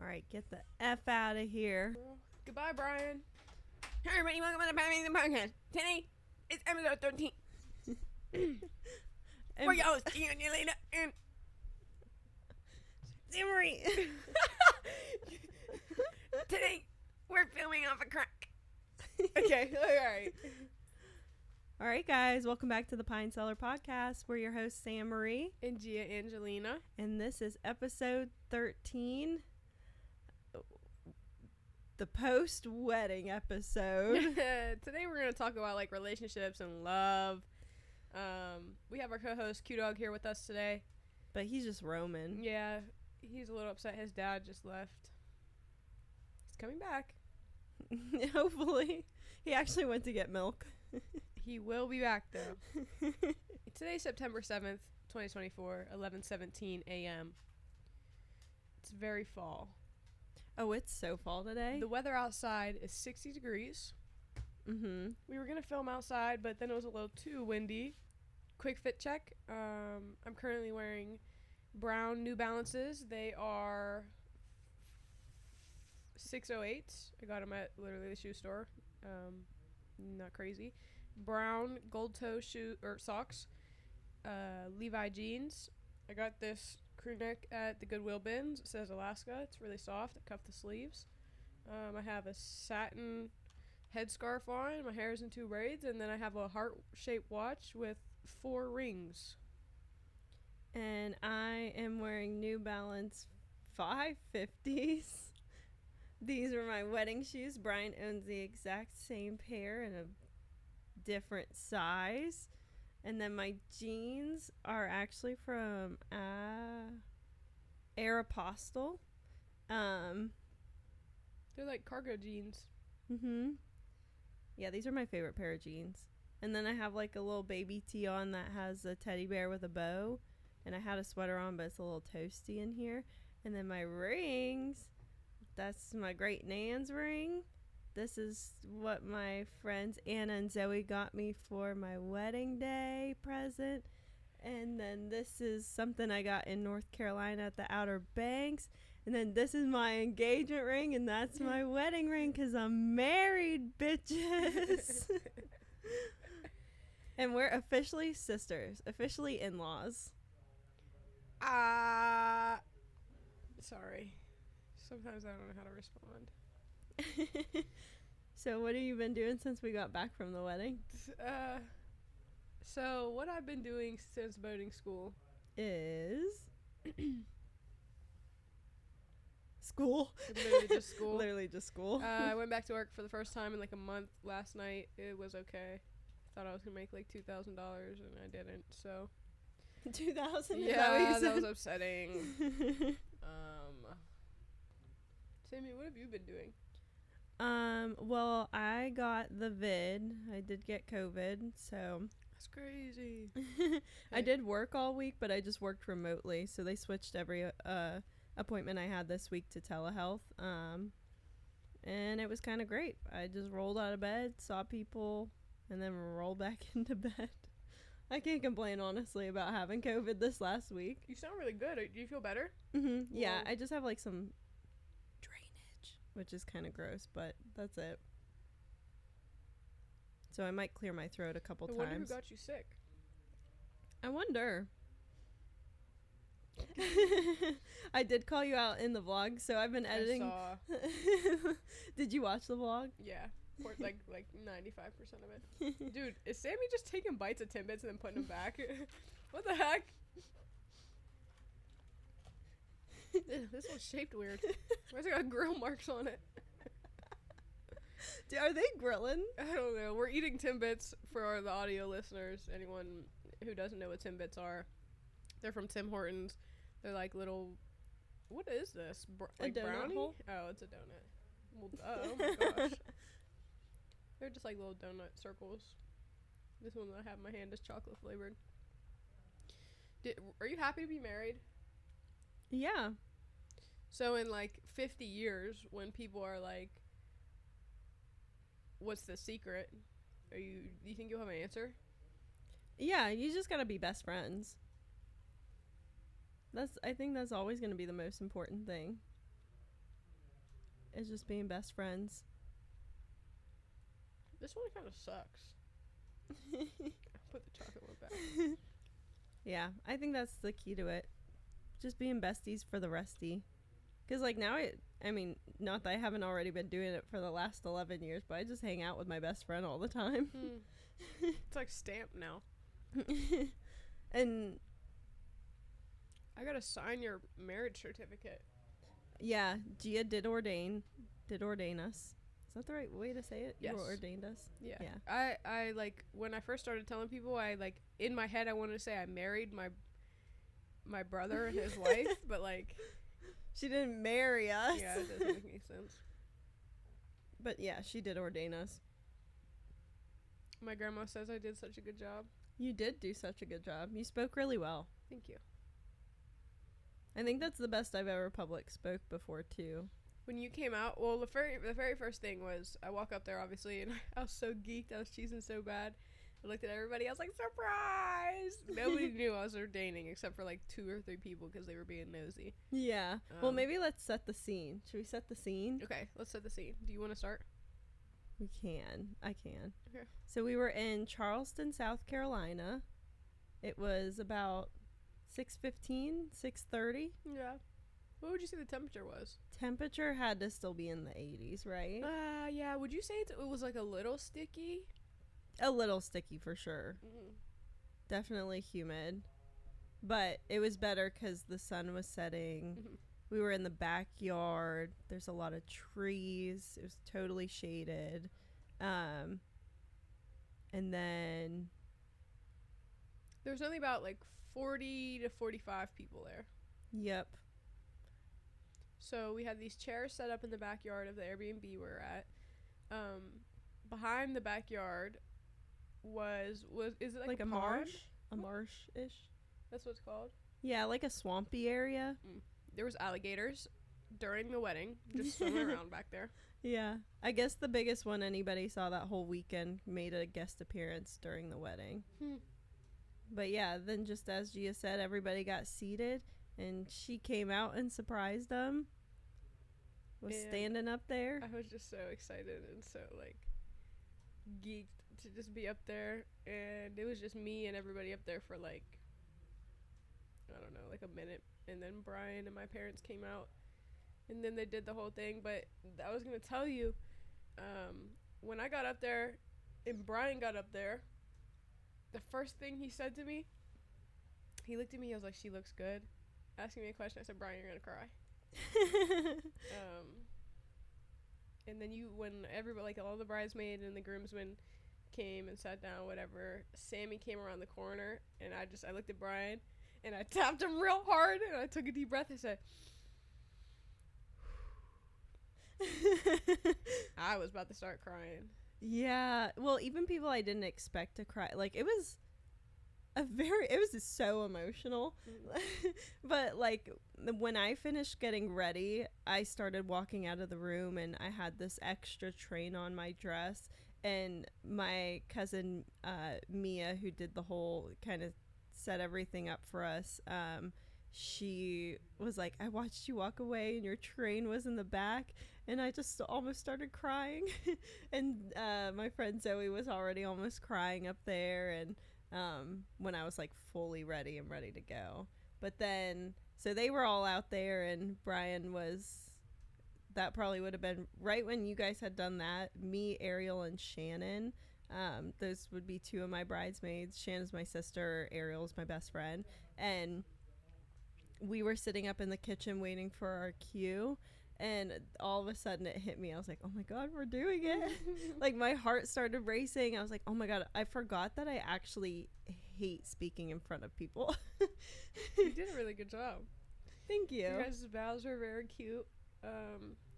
All right, get the F out of here. Well, goodbye, Brian. Hey everybody, welcome to the Pine Cellar Podcast. Today, it's episode 13. We're your hosts, Gia and Angelina, and Zimmery. today, we're filming off a crack. Okay, alright. All right, guys, welcome back to the Pine Cellar Podcast. We're your hosts, Sam Marie, And Gia Angelina. and this is episode 13, the post-wedding episode. Today we're going to talk about, like, relationships and love. We have our co-host, Q-Dog, here with us today. But he's just roaming. Yeah, he's a little upset. His dad just left. He's coming back. Hopefully. He actually went to get milk. He will be back, though. Today's September 7th, 2024, 11:17 a.m. It's very fall. Oh, it's so fall today. The weather outside is 60 degrees. Mm-hmm. We were going to film outside, but then it was a little too windy. Quick fit check. I'm currently wearing brown New Balances. They are 608s. I got them at literally the shoe store. Not crazy. Brown gold toe socks. Levi jeans. I got this crew neck at the Goodwill bins. It says Alaska. It's really soft. I cuffed the sleeves. I have a satin headscarf on. My hair is in 2 braids, and then I have a heart-shaped watch with 4 rings. And I am wearing New Balance 550s. These are my wedding shoes. Brian owns the exact same pair in a different size. And then my jeans are actually from Aeropostale. They're like cargo jeans. Mm-hmm. Yeah, these are my favorite pair of jeans. And then I have like a little baby tee on that has a teddy bear with a bow. And I had a sweater on, but it's a little toasty in here. And then my rings, that's my great Nan's ring. This is what my friends Anna and Zoe got me for my wedding day present. And then this is something I got in North Carolina at the Outer Banks. And then this is my engagement ring, and that's my wedding ring because I'm married, bitches. And we're officially sisters, officially in-laws. Sorry. Sometimes I don't know how to respond. So what have you been doing since we got back from the wedding? So what I've been doing since boating school Is school. Literally just school. Literally just school. I went back to work for the first time in like a month last night. It was okay. Thought I was gonna make like $2,000 and I didn't. So 2000. yeah, that was upsetting. Sammy, what have you been doing? Well, I got the vid. I did get COVID, so That's crazy. I did work all week, but I just worked remotely. So they switched every appointment I had this week to telehealth. And it was kind of great. I just rolled out of bed, saw people, and then rolled back into bed. I can't complain, honestly, about having COVID this last week. You sound really good. Do you feel better? Mm-hmm. Yeah, Whoa. I just have like some drainage, which is kind of gross, but that's it. So I might clear my throat a couple I wonder who times. got you sick. I wonder. I did call you out in the vlog, so I've been editing. I saw. Did you watch the vlog? Yeah. Like 95% of it. Dude, is Sammy just taking bites of Timbits and then putting them back? What the heck? This one's shaped weird. Why's it got grill marks on it? Are they grilling? I don't know. We're eating Timbits for the audio listeners. Anyone who doesn't know what Timbits are, they're from Tim Hortons. They're like little. What is this? Like donut brownie? hole? Oh, it's a donut. Well, oh my gosh. They're just like little donut circles. This one that I have in my hand is chocolate flavored. Are you happy to be married? Yeah. So in like 50 years, when people are like, "What's the secret?" Do you think you'll have an answer? Yeah, you just gotta be best friends. I think that's always gonna be the most important thing. is just being best friends. This one kind of sucks. Put the chocolate one back. Yeah, I think that's the key to it. Just being besties for the resty. Because, like, now I mean, not that I haven't already been doing it for the last 11 years, but I just hang out with my best friend all the time. It's like stamped now. And I gotta sign your marriage certificate. yeah, Gia did ordain us. Is that the right way to say it? Yes. You ordained us? Yeah. Yeah. I like, when I first started telling people, I, like, in my head, I wanted to say I married my brother and his wife, but, like... She didn't marry us. Yeah, it doesn't make any sense. But yeah, she did ordain us. My grandma says I did such a good job. You did do such a good job. You spoke really well. Thank you. I think that's the best I've ever public spoke before, too. When you came out, well, the very first thing was I walk up there, obviously, and I was so geeked. I was cheesing so bad. I looked at everybody. I was like, surprise! Nobody knew I was ordaining except for, like, 2 or 3 people because they were being nosy. Yeah. Well, maybe let's set the scene. Should we set the scene? Okay, let's set the scene. Do you want to start? We can. I can. Okay. So we were in Charleston, South Carolina. It was about 6:15, 6:30. Yeah. What would you say the temperature was? Temperature had to still be in the 80s, right? Yeah. Would you say it was, like, a little sticky? A little sticky for sure. Definitely humid. But it was better because the sun was setting. We were in the backyard. There's a lot of trees. It was totally shaded. And then... There was only about, like, 40 to 45 people there. Yep. So we had these chairs set up in the backyard of the Airbnb we were at. Behind the backyard is it like a marsh? pond? A marsh-ish? That's what it's called? Yeah, like a swampy area. There was alligators during the wedding, just swimming around back there. Yeah. I guess the biggest one anybody saw that whole weekend made a guest appearance during the wedding. But yeah, then just as Gia said, everybody got seated, and she came out and surprised them. Was standing up there. I was just so excited and so, like, geeked to just be up there, and it was just me and everybody up there for, like, I don't know, like a minute, and then Brian and my parents came out, and then they did the whole thing. But I was gonna tell you, when I got up there and Brian got up there, the first thing he said to me, he looked at me, he was like, "She looks good," asking me a question. I said, "Brian, you're gonna cry." And then when everybody, like, all the bridesmaids and the groomsmen came and sat down, whatever, Sammy came around the corner, and I looked at Brian, and I tapped him real hard, and I took a deep breath and said, I was about to start crying. Yeah. Well, even people I didn't expect to cry. Like, it was just so emotional. But, like, when I finished getting ready, I started walking out of the room, and I had this extra train on my dress, and my cousin Miah, who did the whole kind of set everything up for us, she was like, "I watched you walk away and your train was in the back," and I just almost started crying. And my friend Zoe was already almost crying up there, and when I was, like, fully ready and ready to go. But then, so they were all out there, and Brian was, that probably would have been right when you guys had done that. Me, Ariel, and Shannon, those would be 2 of my bridesmaids. Shannon's my sister, Ariel's my best friend, and we were sitting up in the kitchen waiting for our cue, and all of a sudden it hit me. I was like, "Oh my God, we're doing it." Like, my heart started racing. I was like, "Oh my God," I forgot that I actually hate speaking in front of people. You did a really good job. Thank you. You guys' vows were very cute.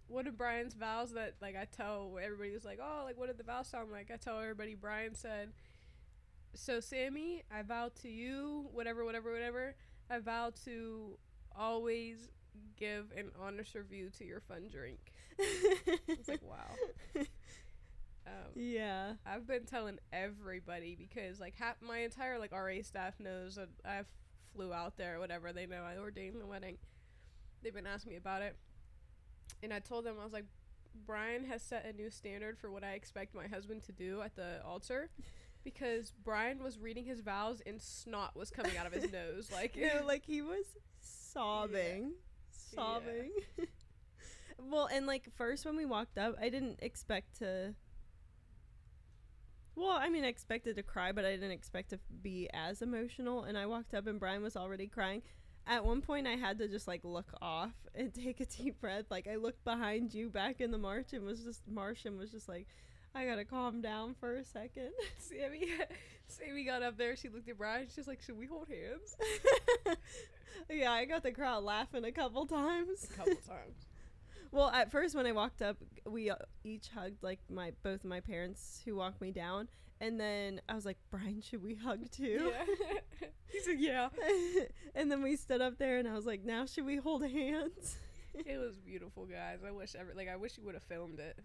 One of Brian's vows that, like, I tell everybody was like, "Oh, like, what did the vows sound like?" I tell everybody, Brian said, "So, Sammy, I vow to you, whatever, I vow to always give an honest review to your fun drink." It's like, wow. Yeah. I've been telling everybody because, like, my entire, like, RA staff knows that I flew out there or whatever. They know I ordained the wedding. They've been asking me about it. And I told them, I was like, Brian has set a new standard for what I expect my husband to do at the altar, because Brian was reading his vows and snot was coming out of his nose. Like, like he was sobbing. Well, and like first when we walked up, I didn't expect to. Well, I mean, I expected to cry, but I didn't expect to be as emotional. And I walked up and Brian was already crying. At one point, I had to just like look off and take a deep breath. Like I looked behind you back in the march and was just like, I gotta calm down for a second. Sammy got up there. She looked at Brian. She's like, should we hold hands? Yeah, I got the crowd laughing a couple times. Times. Well, at first when I walked up, we each hugged like both my parents who walked me down, and then I was like, Brian, should we hug too? Yeah. He said, yeah. And then we stood up there, and I was like, now should we hold hands? It was beautiful, guys. I wish you would have filmed it.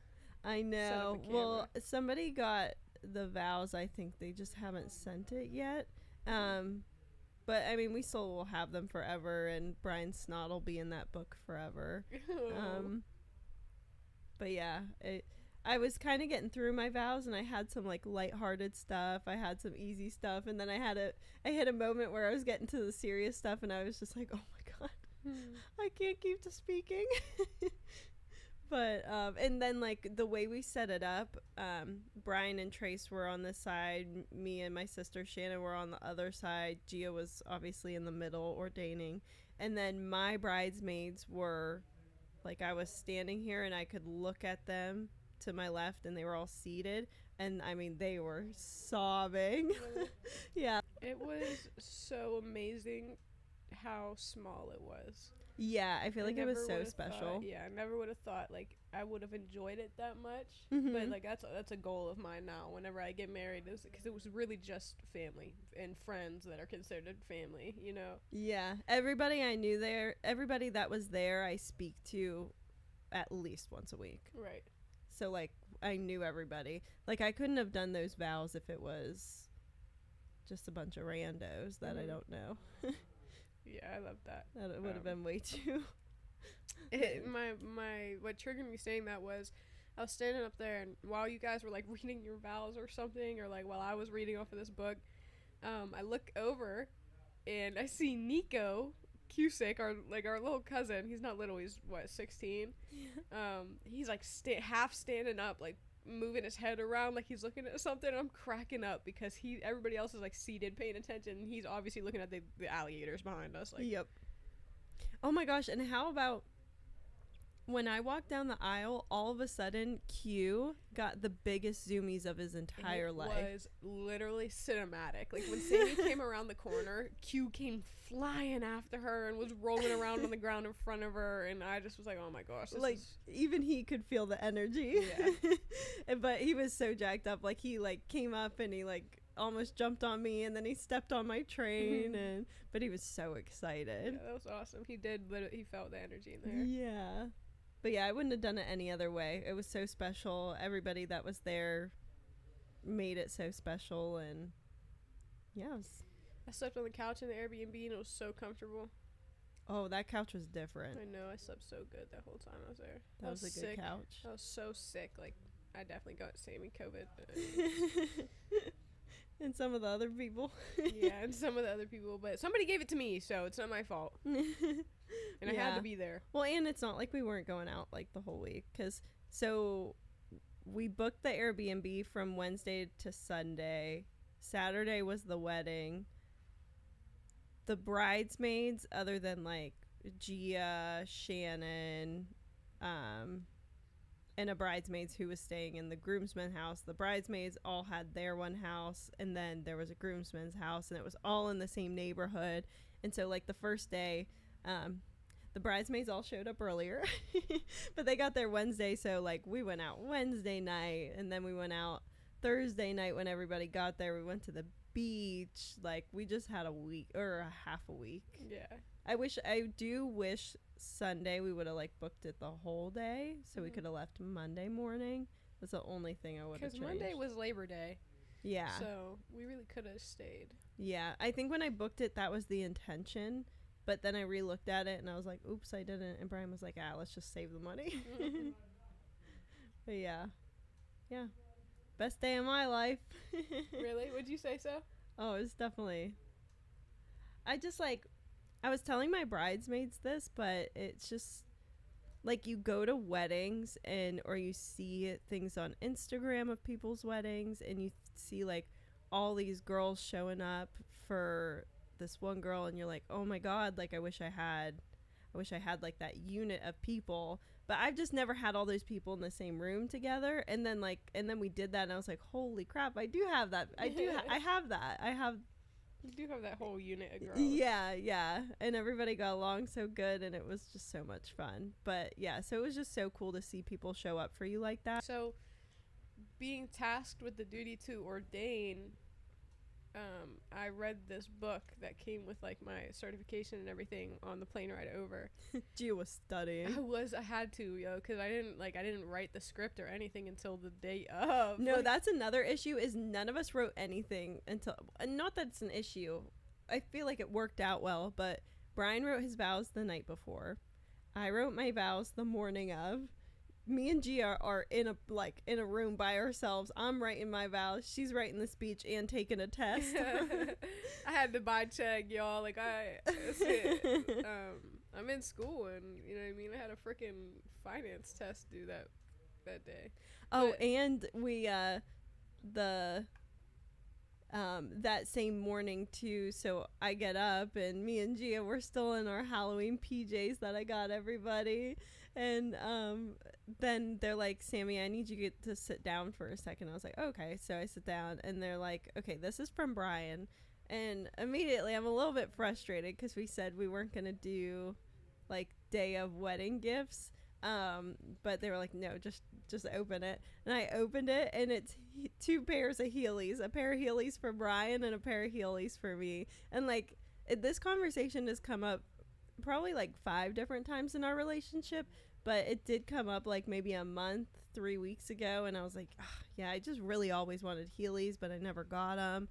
I know. Well, somebody got the vows. I think they just haven't sent it yet. But I mean, we still will have them forever, and Brian's snot will be in that book forever. But yeah, I was kind of getting through my vows, and I had some like lighthearted stuff. I had some easy stuff, and then I hit a moment where I was getting to the serious stuff, and I was just like, oh my god, I can't keep to speaking. But and then like the way we set it up, Brian and Trace were on this side, me and my sister Shannon were on the other side, Gia was obviously in the middle ordaining, and then my bridesmaids were like, I was standing here and I could look at them to my left and they were all seated, and I mean they were sobbing. Yeah, it was so amazing how small it was. Yeah, I feel like it was so special. I never would have thought like I would have enjoyed it that much. Mm-hmm. But like that's a goal of mine now. Whenever I get married, because it was really just family and friends that are considered family. You know. Yeah, everybody I knew there, everybody that was there, I speak to at least once a week. Right. So like I knew everybody. Like I couldn't have done those vows if it was just a bunch of randos that I don't know. Yeah, I love that. That would have been way too. What triggered me saying that was, I was standing up there, and while you guys were like reading your vows or something, or like while I was reading off of this book, I look over, and I see Nico Cusick, our little cousin. He's not little. He's 16. He's like half standing up, like moving his head around like he's looking at something. I'm cracking up because everybody else is like seated paying attention, and he's obviously looking at the alligators behind us. Like, yep. Oh my gosh, and how about when I walked down the aisle, all of a sudden Q got the biggest zoomies of his entire life. It was literally cinematic. Like when Sammy came around the corner, Q came flying after her and was rolling around on the ground in front of her, and I just was like, oh my gosh, even he could feel the energy. Yeah. But he was so jacked up. Like he like came up and he like almost jumped on me, and then he stepped on my train, but he was so excited. Yeah, that was awesome. He felt the energy in there. Yeah. But yeah, I wouldn't have done it any other way. It was so special. Everybody that was there made it so special, and yeah, I slept on the couch in the Airbnb, and it was so comfortable. Oh, that couch was different. I know. I slept so good that whole time I was there. That was a good couch. I was so sick. Like, I definitely got Sammy COVID. And some of the other people. Yeah, and some of the other people. But somebody gave it to me, so it's not my fault. And I had to be there. Well, and it's not like we weren't going out like the whole week. So we booked the Airbnb from Wednesday to Sunday. Saturday was the wedding. The bridesmaids, other than like Gia, Shannon, and a bridesmaids who was staying in the groomsman's house, the bridesmaids all had their one house, and then there was a groomsman's house, and it was all in the same neighborhood. And so like the first day, the bridesmaids all showed up earlier, but they got there Wednesday. So like we went out Wednesday night, and then we went out Thursday night when everybody got there. We went to the beach. Like we just had a week or a half a week. Yeah. I do wish Sunday we would have like booked it the whole day, so we could have left Monday morning. That's the only thing I would have changed. Because Monday was Labor Day. Yeah. So we really could have stayed. Yeah. I think when I booked it, that was the intention. But then I re-looked at it and I was like, oops, I didn't. And Brian was like, let's just save the money. But yeah. Best day of my life. Really? Would you say so? Oh, it was definitely. I just like. I was telling my bridesmaids this, but it's just like you go to weddings or you see things on Instagram of people's weddings, and you see like all these girls showing up for this one girl, and you're like, oh my god, like I wish I had like that unit of people. But I've just never had all those people in the same room together. And then we did that, and I was like, holy crap, I do have that. I have that. You do have that whole unit of girls. Yeah. And everybody got along so good, and it was just so much fun. But yeah, so it was just so cool to see people show up for you like that. So being tasked with the duty to ordain, I read this book that came with like my certification and everything on the plane ride over. Gia was studying. I had to, because I didn't write the script or anything until the day of. No, like, that's another issue, is none of us wrote anything until, not that it's an issue, I feel like it worked out well, but Brian wrote his vows the night before. I wrote my vows the morning of. Me and Gia are in a room by ourselves. I'm writing my vows. She's writing the speech and taking a test. I had to buy check, y'all. Like that's it. I'm in school, and you know what I mean. I had a freaking finance test due that day. Oh, but, and we that same morning too. So I get up, and me and Gia were still in our Halloween PJs that I got everybody. And then they're like, Sammy, I need you to sit down for a second. I was like, okay. So I sit down, and they're like, okay, this is from Brian. And immediately I'm a little bit frustrated because we said we weren't going to do like day of wedding gifts. But they were like, no, just open it. And I opened it, and it's two pairs of Heelys, a pair of Heelys for Brian and a pair of Heelys for me. And like this conversation has come up probably like 5 different times in our relationship, but it did come up like maybe a month, 3 weeks ago, and I was like, yeah, I just really always wanted Heelys, but I never got them.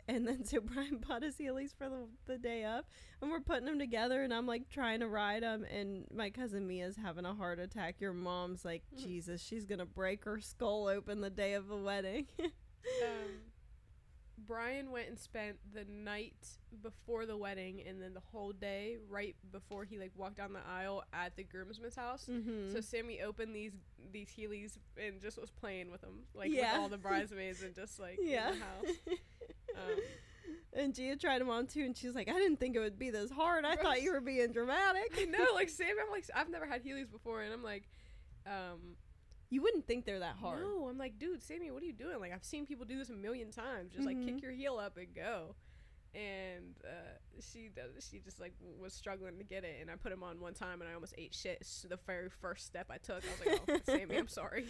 And then so Brian bought his Heelys for the day up, and we're putting them together, and I'm like trying to ride them, and my cousin Mia's having a heart attack. Your mom's like, Jesus, she's gonna break her skull open the day of the wedding. Brian went and spent the night before the wedding, and then the whole day right before he like walked down the aisle at the groomsman's house. Mm-hmm. So Sammy opened these Heelys and just was playing with them, like with all the bridesmaids and just like in the house. And Gia tried them on too, and she's like, I didn't think it would be this hard. I thought you were being dramatic. I know, like Sammy, I'm like, I've never had Heelys before, and I'm like, you wouldn't think they're that hard. No, I'm like, dude, Sammy, what are you doing? Like, I've seen people do this a million times. Just like kick your heel up and go. And she just like was struggling to get it, and I put him on one time, and I almost ate shit. It's the very first step I took. I was like, oh, Sammy, I'm sorry.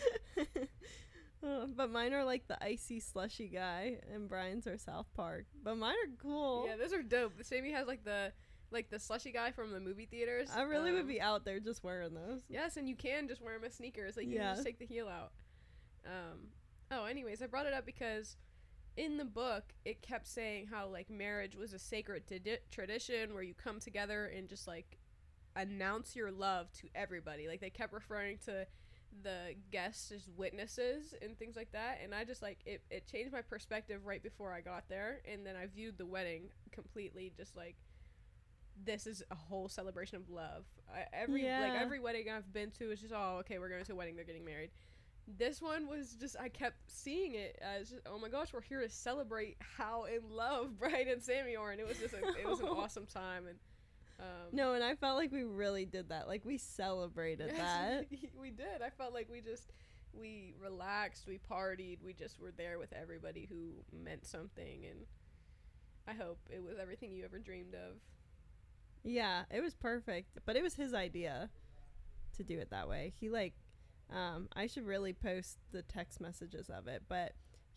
But mine are like the icy slushy guy, and Brian's are South Park. But mine are cool. Yeah, those are dope. Sammy has like the slushy guy from the movie theaters. I really would be out there just wearing those. Yes, and you can just wear them as sneakers. Like, you can just take the heel out. Anyways, I brought it up because in the book, it kept saying how, like, marriage was a sacred tradition where you come together and just, like, announce your love to everybody. Like, they kept referring to the guests as witnesses and things like that. And I just, like, it changed my perspective right before I got there. And then I viewed the wedding completely just, like, this is a whole celebration of love. Every wedding I've been to is just, oh, okay, we're going to a wedding, they're getting married. This one was just, I kept seeing it as, just, oh my gosh, we're here to celebrate how in love Brian and Sammy are, and it was just it was an awesome time. And no, and I felt like we really did that. Like, we celebrated that. We did. I felt like we relaxed, we partied, we just were there with everybody who meant something, and I hope it was everything you ever dreamed of. Yeah, it was perfect, but it was his idea to do it that way. He like, I should really post the text messages of it, but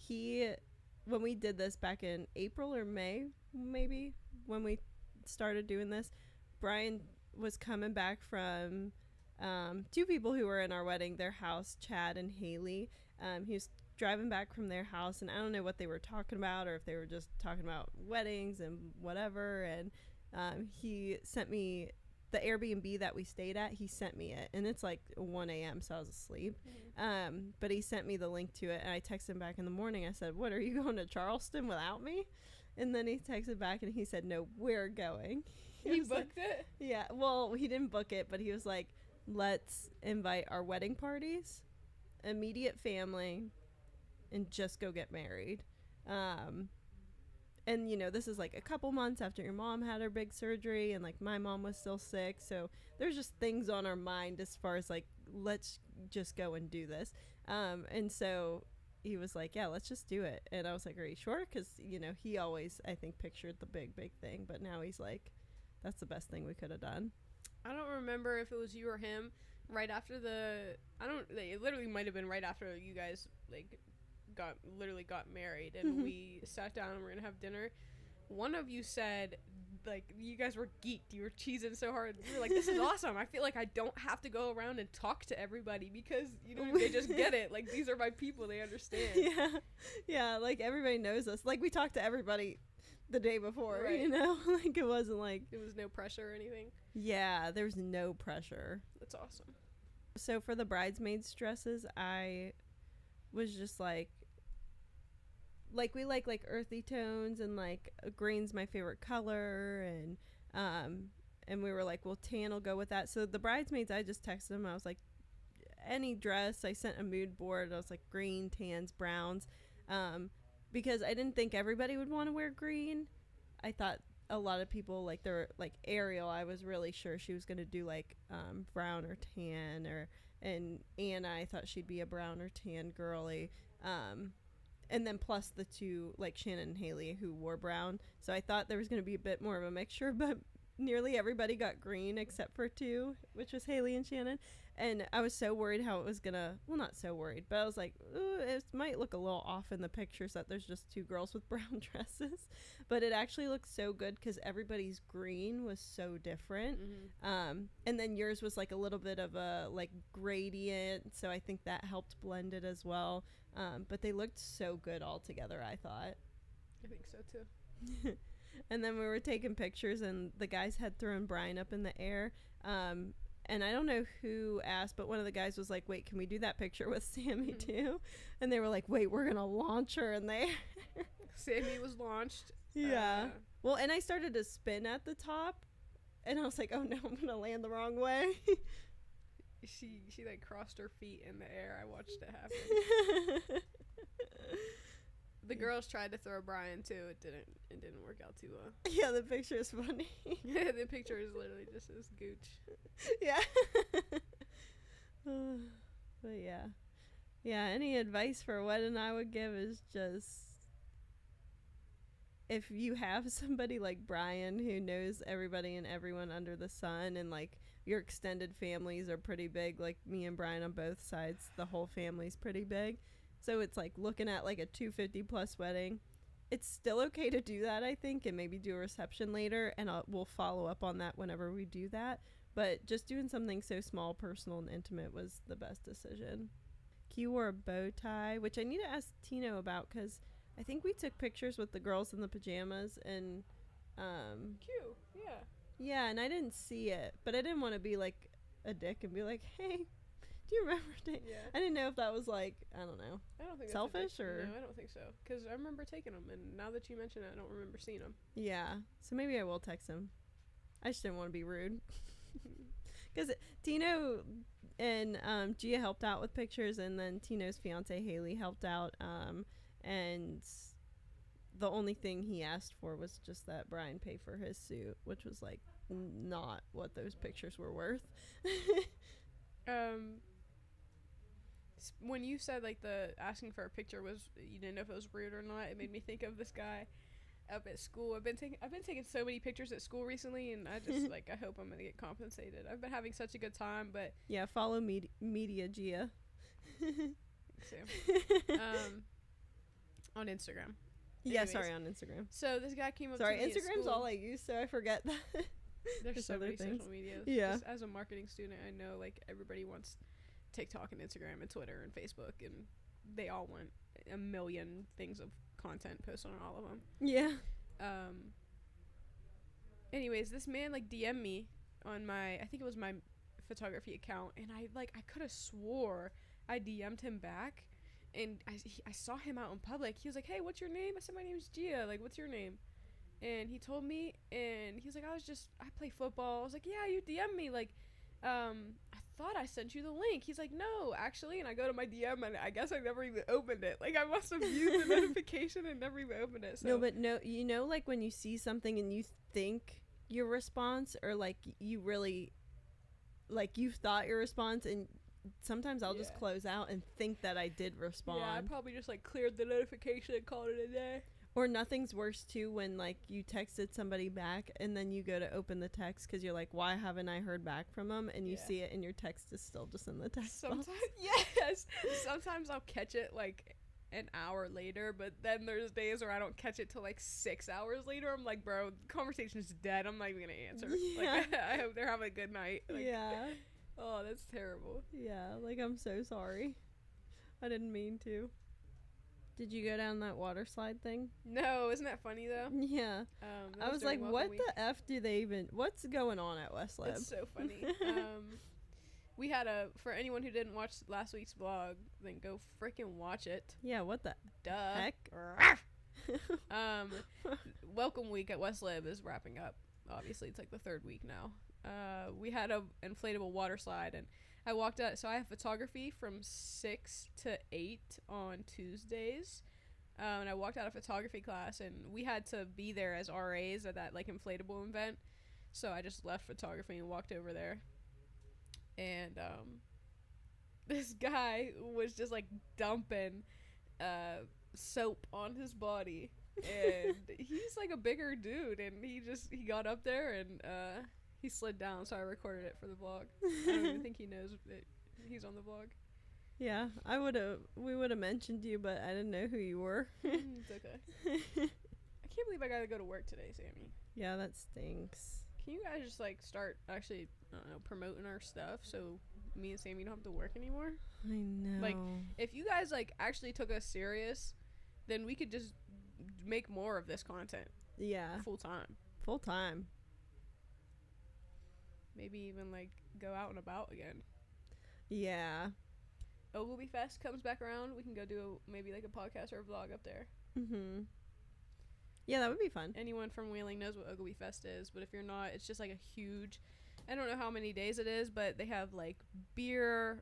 when we did this back in April or May, maybe, when we started doing this, Brian was coming back from 2 people who were in our wedding, their house, Chad and Haley. He was driving back from their house, and I don't know what they were talking about, or if they were just talking about weddings and whatever, and he sent me the Airbnb that we stayed at, he sent me it, and it's like 1 a.m. so I was asleep. But he sent me the link to it, and I texted him back in the morning. I said, what, are you going to Charleston without me? And then he texted back and he said, no, we're going. He booked it? Yeah, well, he didn't book it, but he was like, let's invite our wedding parties, immediate family, and just go get married. And, you know, this is like a couple months after your mom had her big surgery, and like my mom was still sick. So there's just things on our mind as far as like, let's just go and do this. And so he was like, yeah, let's just do it. And I was like, are you sure? Because, you know, he always, I think, pictured the big thing. But now he's like, that's the best thing we could have done. I don't remember if it was you or him right after it literally might have been right after you guys like got married, and we sat down and we're gonna have dinner. One of you said, like, you guys were geeked, you were cheesing so hard, you were like, this is awesome, I feel like I don't have to go around and talk to everybody because, you know, they just get it, like, these are my people, they understand. Yeah, like everybody knows us, like we talked to everybody the day before, right. You know. Like it wasn't like there was no pressure or anything. Yeah, there's no pressure. That's awesome. So for the bridesmaids dresses, I was just like we like earthy tones, and like green's my favorite color, and we were like, well, tan will go with that. So the bridesmaids, I just texted them. I was like, any dress. I sent a mood board. I was like, green, tans, browns, because I didn't think everybody would want to wear green. I thought a lot of people, like, they're like Ariel, I was really sure she was going to do like brown or tan, and Anna, I thought she'd be a brown or tan girly, and then plus the two, like Shannon and Haley, who wore brown. So I thought there was going to be a bit more of a mixture, but nearly everybody got green except for two, which was Haley and Shannon. And I was so worried how it was gonna, well, not so worried, but I was like, ooh, it might look a little off in the pictures that there's just two girls with brown dresses. But it actually looked so good because everybody's green was so different. And then yours was like a little bit of a like gradient, so I think that helped blend it as well. But they looked so good all together, I thought. I think so too. And then we were taking pictures, and the guys had thrown Brian up in the air. And I don't know who asked, but one of the guys was like, wait, can we do that picture with Sammy too? And they were like, wait, we're going to launch her in there. Sammy was launched. Yeah. Well, and I started to spin at the top, and I was like, oh no, I'm going to land the wrong way. She like crossed her feet in the air. I watched it happen. The girls tried to throw Brian too. It didn't work out too well. Yeah, the picture is funny. The picture is literally just this gooch. Yeah. But yeah. Any advice for a wedding I would give is just, if you have somebody like Brian who knows everybody and everyone under the sun, and like your extended families are pretty big, like me and Brian on both sides, the whole family's pretty big. So it's like looking at like a 250 plus wedding. It's still okay to do that, I think, and maybe do a reception later, and we'll follow up on that whenever we do that. But just doing something so small, personal, and intimate was the best decision. Q wore a bow tie, which I need to ask Tino about, because I think we took pictures with the girls in the pajamas, and Q, yeah. Yeah, and I didn't see it, but I didn't want to be like a dick and be like, hey, do you remember? Yeah. I didn't know if that was like, I don't know. I don't think selfish or. No, I don't think so. Because I remember taking them, and now that you mention it, I don't remember seeing them. Yeah. So maybe I will text him. I just didn't want to be rude. Because Tino and Gia helped out with pictures, and then Tino's fiance Haley helped out. And the only thing he asked for was just that Brian pay for his suit, which was like not what those pictures were worth. When you said like the asking for a picture was, you didn't know if it was rude or not, it made me think of this guy up at school. I've been taking so many pictures at school recently, and I just like, I hope I'm gonna get compensated. I've been having such a good time. But yeah, follow media Gia. On Instagram. Yeah, Anyways, sorry, on Instagram. So this guy came up sorry, to me Instagram's at school. all I use, so I forget that. There's so many things. social medias. Yeah. Just as a marketing student, I know like everybody wants TikTok and Instagram and Twitter and Facebook, and they all want a million things of content posted on all of them. Yeah. Anyways, this man like DM'd me on my, I think it was my photography account, and I could have swore I DM'd him back, and I saw him out in public. He was like, "Hey, what's your name?" I said, "My name is Gia. Like, what's your name?" And he told me, and he was like, I play football. I was like, "Yeah, you DM'd me. Like, I thought I sent you the link." He's like, "No, actually." And I go to my DM, and I guess I never even opened it. Like, I must have viewed the notification and never even opened it. So. No, you know, like when you see something and you think your response, or like you really, like you thought your response, and sometimes I'll just close out and think that I did respond. Yeah, I probably just like cleared the notification and called it a day. Or nothing's worse too when like you texted somebody back and then you go to open the text because you're like, why haven't I heard back from them? And you see it and your text is still just in the text box. Yes. Sometimes I'll catch it like an hour later, but then there's days where I don't catch it till like 6 hours later. I'm like, bro, the conversation's dead. I'm not even gonna answer. Yeah. Like, I hope they're having a good night. Like, yeah. Oh, that's terrible. Yeah, like I'm so sorry. I didn't mean to. Did you go down that water slide thing? No, isn't that funny though? Yeah. I was like, what the F do they even, what's going on at West Lib? It's so funny. We had for anyone who didn't watch last week's vlog, then go freaking watch it. Yeah, what the heck? Welcome week at West Lib is wrapping up. Obviously, it's like the third week now. We had a inflatable water slide, and I walked out. So I have photography from 6 to 8 on Tuesdays, and I walked out of photography class, and we had to be there as RAs at that like inflatable event. So I just left photography and walked over there, and this guy was just like dumping soap on his body, and he's like a bigger dude, and he got up there and he slid down, so I recorded it for the vlog. I don't even think he knows that he's on the vlog. Yeah, we would have mentioned you, but I didn't know who you were. It's okay. I can't believe I gotta go to work today, Sammy. Yeah, that stinks. Can you guys just like start actually, I don't know, promoting our stuff so me and Sammy don't have to work anymore? I know. Like, if you guys like actually took us serious, then we could just make more of this content. Yeah. Full time. Full time. Maybe even like go out and about again. Yeah. Ogilvy Fest comes back around. We can go do maybe like a podcast or a vlog up there. Mhm. Yeah, that would be fun. Anyone from Wheeling knows what Ogilvy Fest is, but if you're not, it's just like a huge, I don't know how many days it is, but they have like beer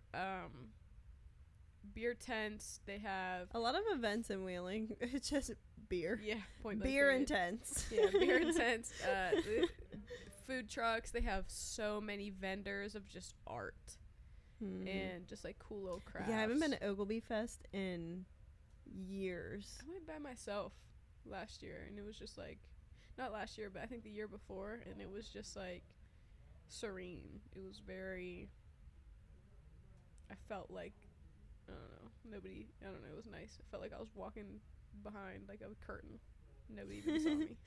tents. They have a lot of events in Wheeling. It's just beer. Yeah, beer and tents. Yeah, beer and tents. Food trucks. They have so many vendors of just art and just like cool little crafts. Yeah, I haven't been to Ogilvy Fest in years. I went by myself last year, and it was just like, not last year, but I think the year before, and it was just like serene. It was very, I felt like, I don't know, it was nice. I felt like I was walking behind like a curtain. Nobody even saw me.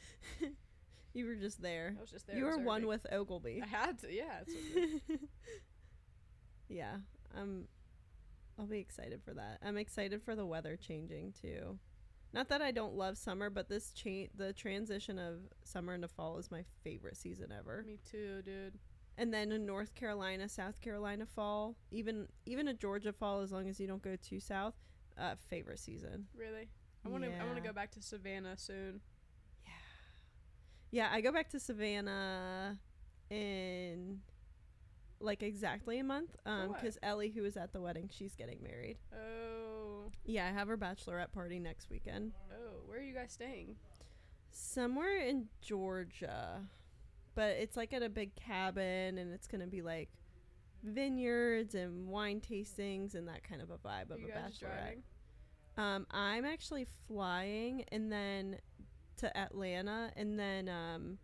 You were just there. I was just there. You were one with Ogilvy. I had to, yeah. Yeah, I'll be excited for that. I'm excited for the weather changing too. Not that I don't love summer, but the transition of summer into fall is my favorite season ever. Me too, dude. And then in North Carolina, South Carolina fall, even a Georgia fall, as long as you don't go too south, favorite season. Really? I want to go back to Savannah soon. Yeah, I go back to Savannah in like exactly a month, because Ellie, who was at the wedding, she's getting married. Oh. Yeah, I have her bachelorette party next weekend. Oh, where are you guys staying? Somewhere in Georgia, but it's like at a big cabin, and it's gonna be like vineyards and wine tastings and that kind of a vibe of a bachelorette. I'm actually flying, and then to Atlanta, and then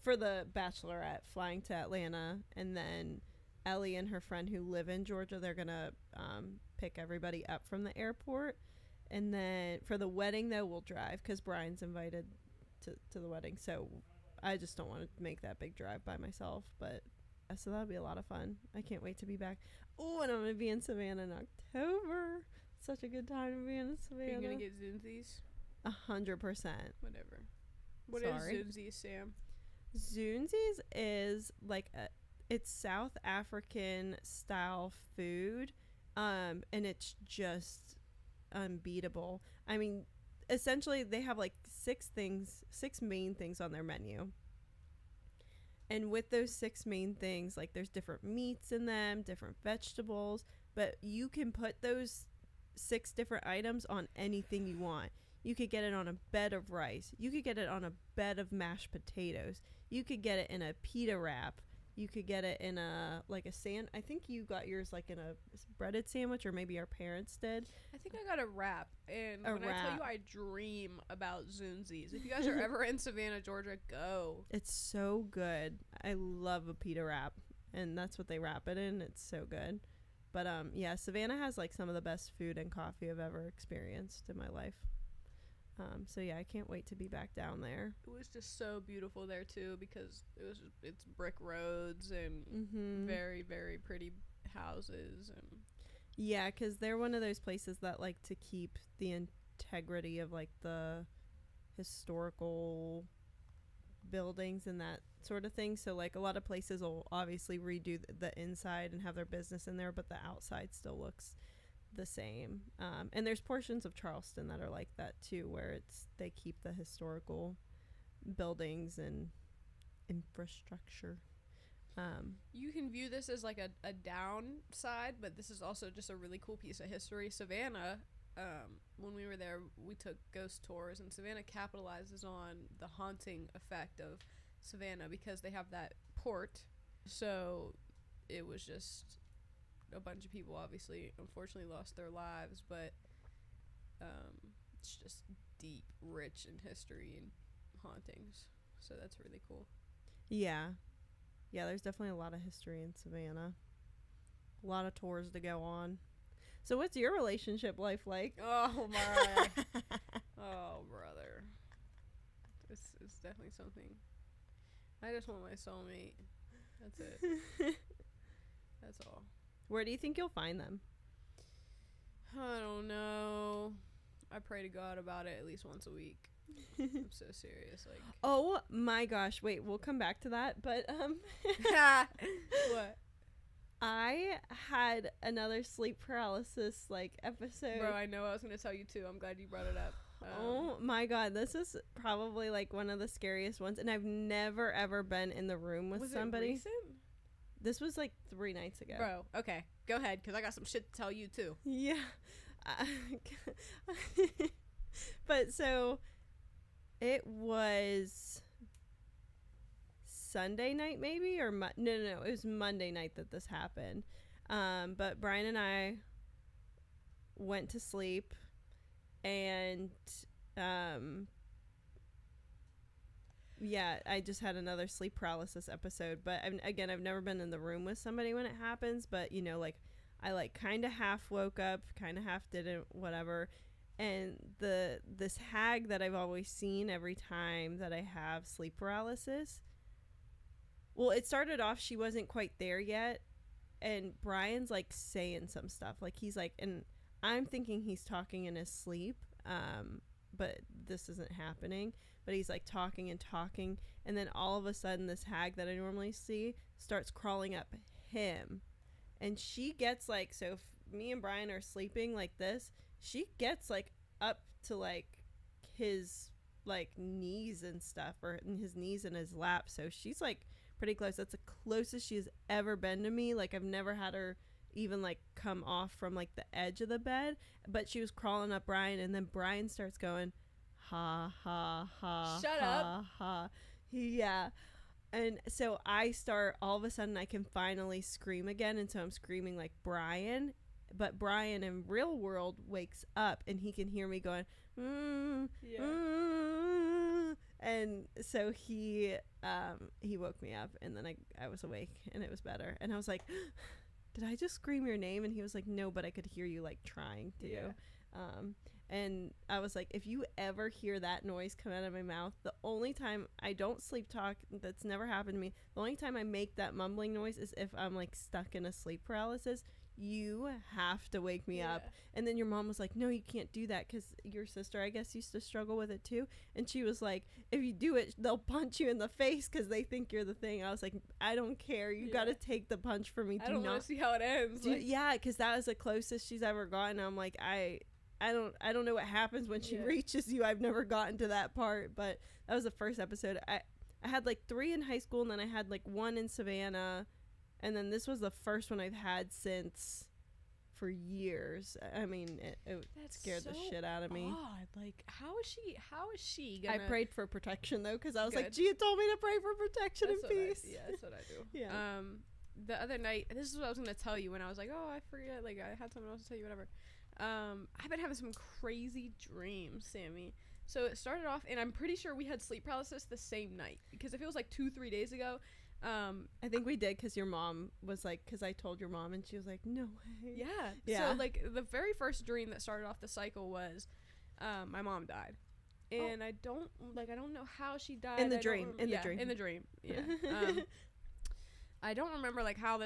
for the bachelorette, flying to Atlanta, and then Ellie and her friend who live in Georgia, they're gonna pick everybody up from the airport, and then for the wedding though, we'll drive because Brian's invited to the wedding, so I just don't want to make that big drive by myself, but so that'll be a lot of fun. I can't wait to be back. Oh, and I'm gonna be in Savannah in October. Such a good time to be in Savannah. Are you gonna get Zunzies? 100%. Whatever. What is Zunzies, Sam? Zunzies is like It's South African style food, and it's just unbeatable. I mean, essentially they have like six main things on their menu. And with those six main things, like there's different meats in them, different vegetables, but you can put those 6 different items on anything you want. You could get it on a bed of rice. You could get it on a bed of mashed potatoes. You could get it in a pita wrap. You could get it in a I think you got yours like in a breaded sandwich, or maybe our parents did. I think I got a wrap. And A when I tell wrap. you I dream about Zunzi's. If you guys are ever in Savannah, Georgia, go. It's so good. I love a pita wrap, and that's what they wrap it in. It's so good. But yeah, Savannah has like some of the best food and coffee I've ever experienced in my life. So yeah, I can't wait to be back down there. It was just so beautiful there too, because it's brick roads and very, very pretty houses. And Yeah, because they're one of those places that like to keep the integrity of like the historical buildings and that sort of thing. So like a lot of places will obviously redo the inside and have their business in there, but the outside still looks the same. And there's portions of Charleston that are like that too, where they keep the historical buildings and infrastructure. you can view this as like a downside, but this is also just a really cool piece of history. Savannah, when we were there, we took ghost tours, and Savannah capitalizes on the haunting effect of Savannah because they have that port. So it was just a bunch of people obviously unfortunately lost their lives, but it's just deep, rich in history and hauntings. So that's really cool. Yeah, there's definitely a lot of history in Savannah, a lot of tours to go on. So what's your relationship life like? Oh my. Oh brother, this is definitely something. I just want my soulmate. That's it. That's all. Where do you think you'll find them? I don't know. I pray to God about it at least once a week. I'm so serious. Like, Oh my gosh, wait, we'll come back to that, but what? I had another sleep paralysis like episode. Bro, I know I was gonna tell you too. I'm glad you brought it up. Oh my god, this is probably like one of the scariest ones, and I've never ever been in the room with was somebody. it recent? This was like 3 nights ago. Bro, okay, go ahead, because I got some shit to tell you too. Yeah. But so it was Sunday night maybe, or no, it was Monday night that this happened. But Brian and I went to sleep, and yeah, I just had another sleep paralysis episode. But I've never been in the room with somebody when it happens, but you know, like I like kind of half woke up, kind of half didn't, whatever. And this hag that I've always seen every time that I have sleep paralysis, well, it started off, she wasn't quite there yet, and Brian's like saying some stuff, like he's like, and I'm thinking he's talking in his sleep, but this isn't happening. But he's like talking, and then all of a sudden this hag that I normally see starts crawling up him, and she gets like, so if me and Brian are sleeping like this, she gets like up to like his like knees and stuff, or his knees in his lap, so she's like pretty close. That's the closest she's ever been to me. Like I've never had her even like come off from like the edge of the bed, but she was crawling up Brian, and then Brian starts going ha ha ha, Shut ha, up. ha. Yeah. And so I start, all of a sudden I can finally scream again, and so I'm screaming like Brian, but Brian in real world wakes up and he can hear me going and so he woke me up, and then I was awake, and it was better, and I was like, did I just scream your name? And he was like, no, but I could hear you like trying to. And I was like, if you ever hear that noise come out of my mouth, the only time I don't sleep talk, that's never happened to me, the only time I make that mumbling noise is if I'm like stuck in a sleep paralysis. you have to wake me up. And then your mom was like, no, you can't do that, because your sister, I guess, used to struggle with it too. And she was like, if you do it, they'll punch you in the face because they think you're the thing. I was like, I don't care. You got to take the punch for me. I don't want to see how it ends. Yeah, because that was the closest she's ever gotten. I'm like, I don't know what happens when she reaches you. I've never gotten to that part, but that was the first episode. I had like 3 in high school, and then I had like 1 in Savannah, and then this was the first one I've had since for years. I mean, it scared the shit out of me. Odd. Like, how is she gonna... I prayed for protection though, because I was like, Gia told me to pray for protection and peace. That's what I do. Yeah. The other night, this is what I was gonna tell you when I was like, oh, I forget. Like, I had something else to tell you, whatever. I've been having some crazy dreams, Sammy. So it started off, and I'm pretty sure we had sleep paralysis the same night, because if it was like 2-3 days ago, I think we did, because your mom was like, because I told your mom, and she was like, no way. Yeah. So like the very first dream that started off the cycle was, my mom died, and I don't know how she died. In the dream. Yeah. I don't remember like how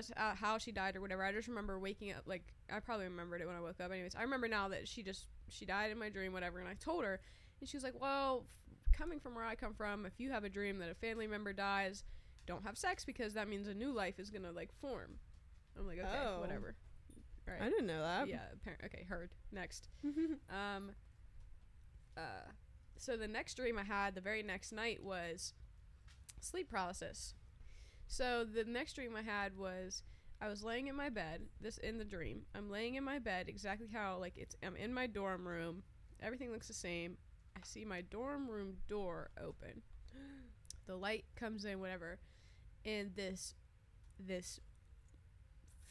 she died or whatever. I just remember waking up. Like, I probably remembered it when I woke up. Anyways, I remember now that she died in my dream, whatever. And I told her, and she was like, "Well, coming from where I come from, if you have a dream that a family member dies, don't have sex, because that means a new life is gonna like form." I'm like, okay, whatever. Right. I didn't know that. Yeah. Okay. Heard. Next. So the next dream I had the very next night was sleep paralysis. So the next dream I had was I was laying in my bed. This in the dream. I'm laying in my bed exactly how I'm in my dorm room. Everything looks the same. I see my dorm room door open. The light comes in, whatever, and this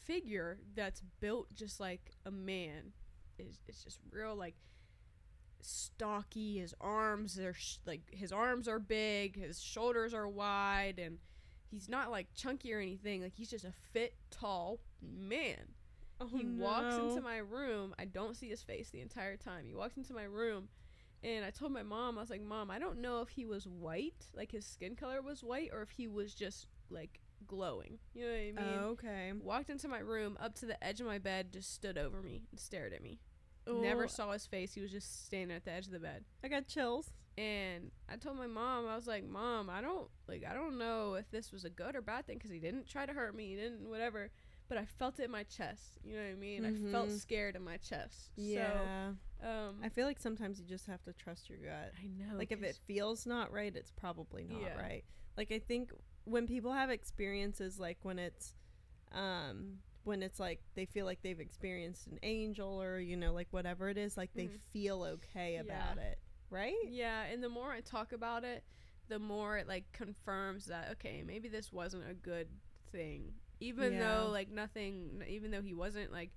figure that's built just like a man is just real like stocky. His arms are his arms are big. His shoulders are wide, and he's not like chunky or anything. Like, he's just a fit, tall man. He walks into my room. I don't see his face the entire time. He walks into my room, and I told my mom, I was like, Mom, I don't know if he was white, like his skin color was white, or if he was just like glowing. You know what I mean? Okay. Walked into my room, up to the edge of my bed, just stood over me and stared at me. Ooh. Never saw his face. He was just standing at the edge of the bed. I got chills. And I told my mom, I was like, Mom, I don't know if this was a good or bad thing, because he didn't try to hurt me, he didn't whatever, but I felt it in my chest. You know what I mean? I felt scared in my chest. Yeah. So, I feel like sometimes you just have to trust your gut. I know. Like, if it feels not right, it's probably not right. Like, I think when people have experiences, like when it's like they feel like they've experienced an angel, or, you know, like whatever it is, like they feel okay about it. Right? Yeah, and the more I talk about it, the more it like confirms that, okay, maybe this wasn't a good thing. Even though like nothing, even though he wasn't like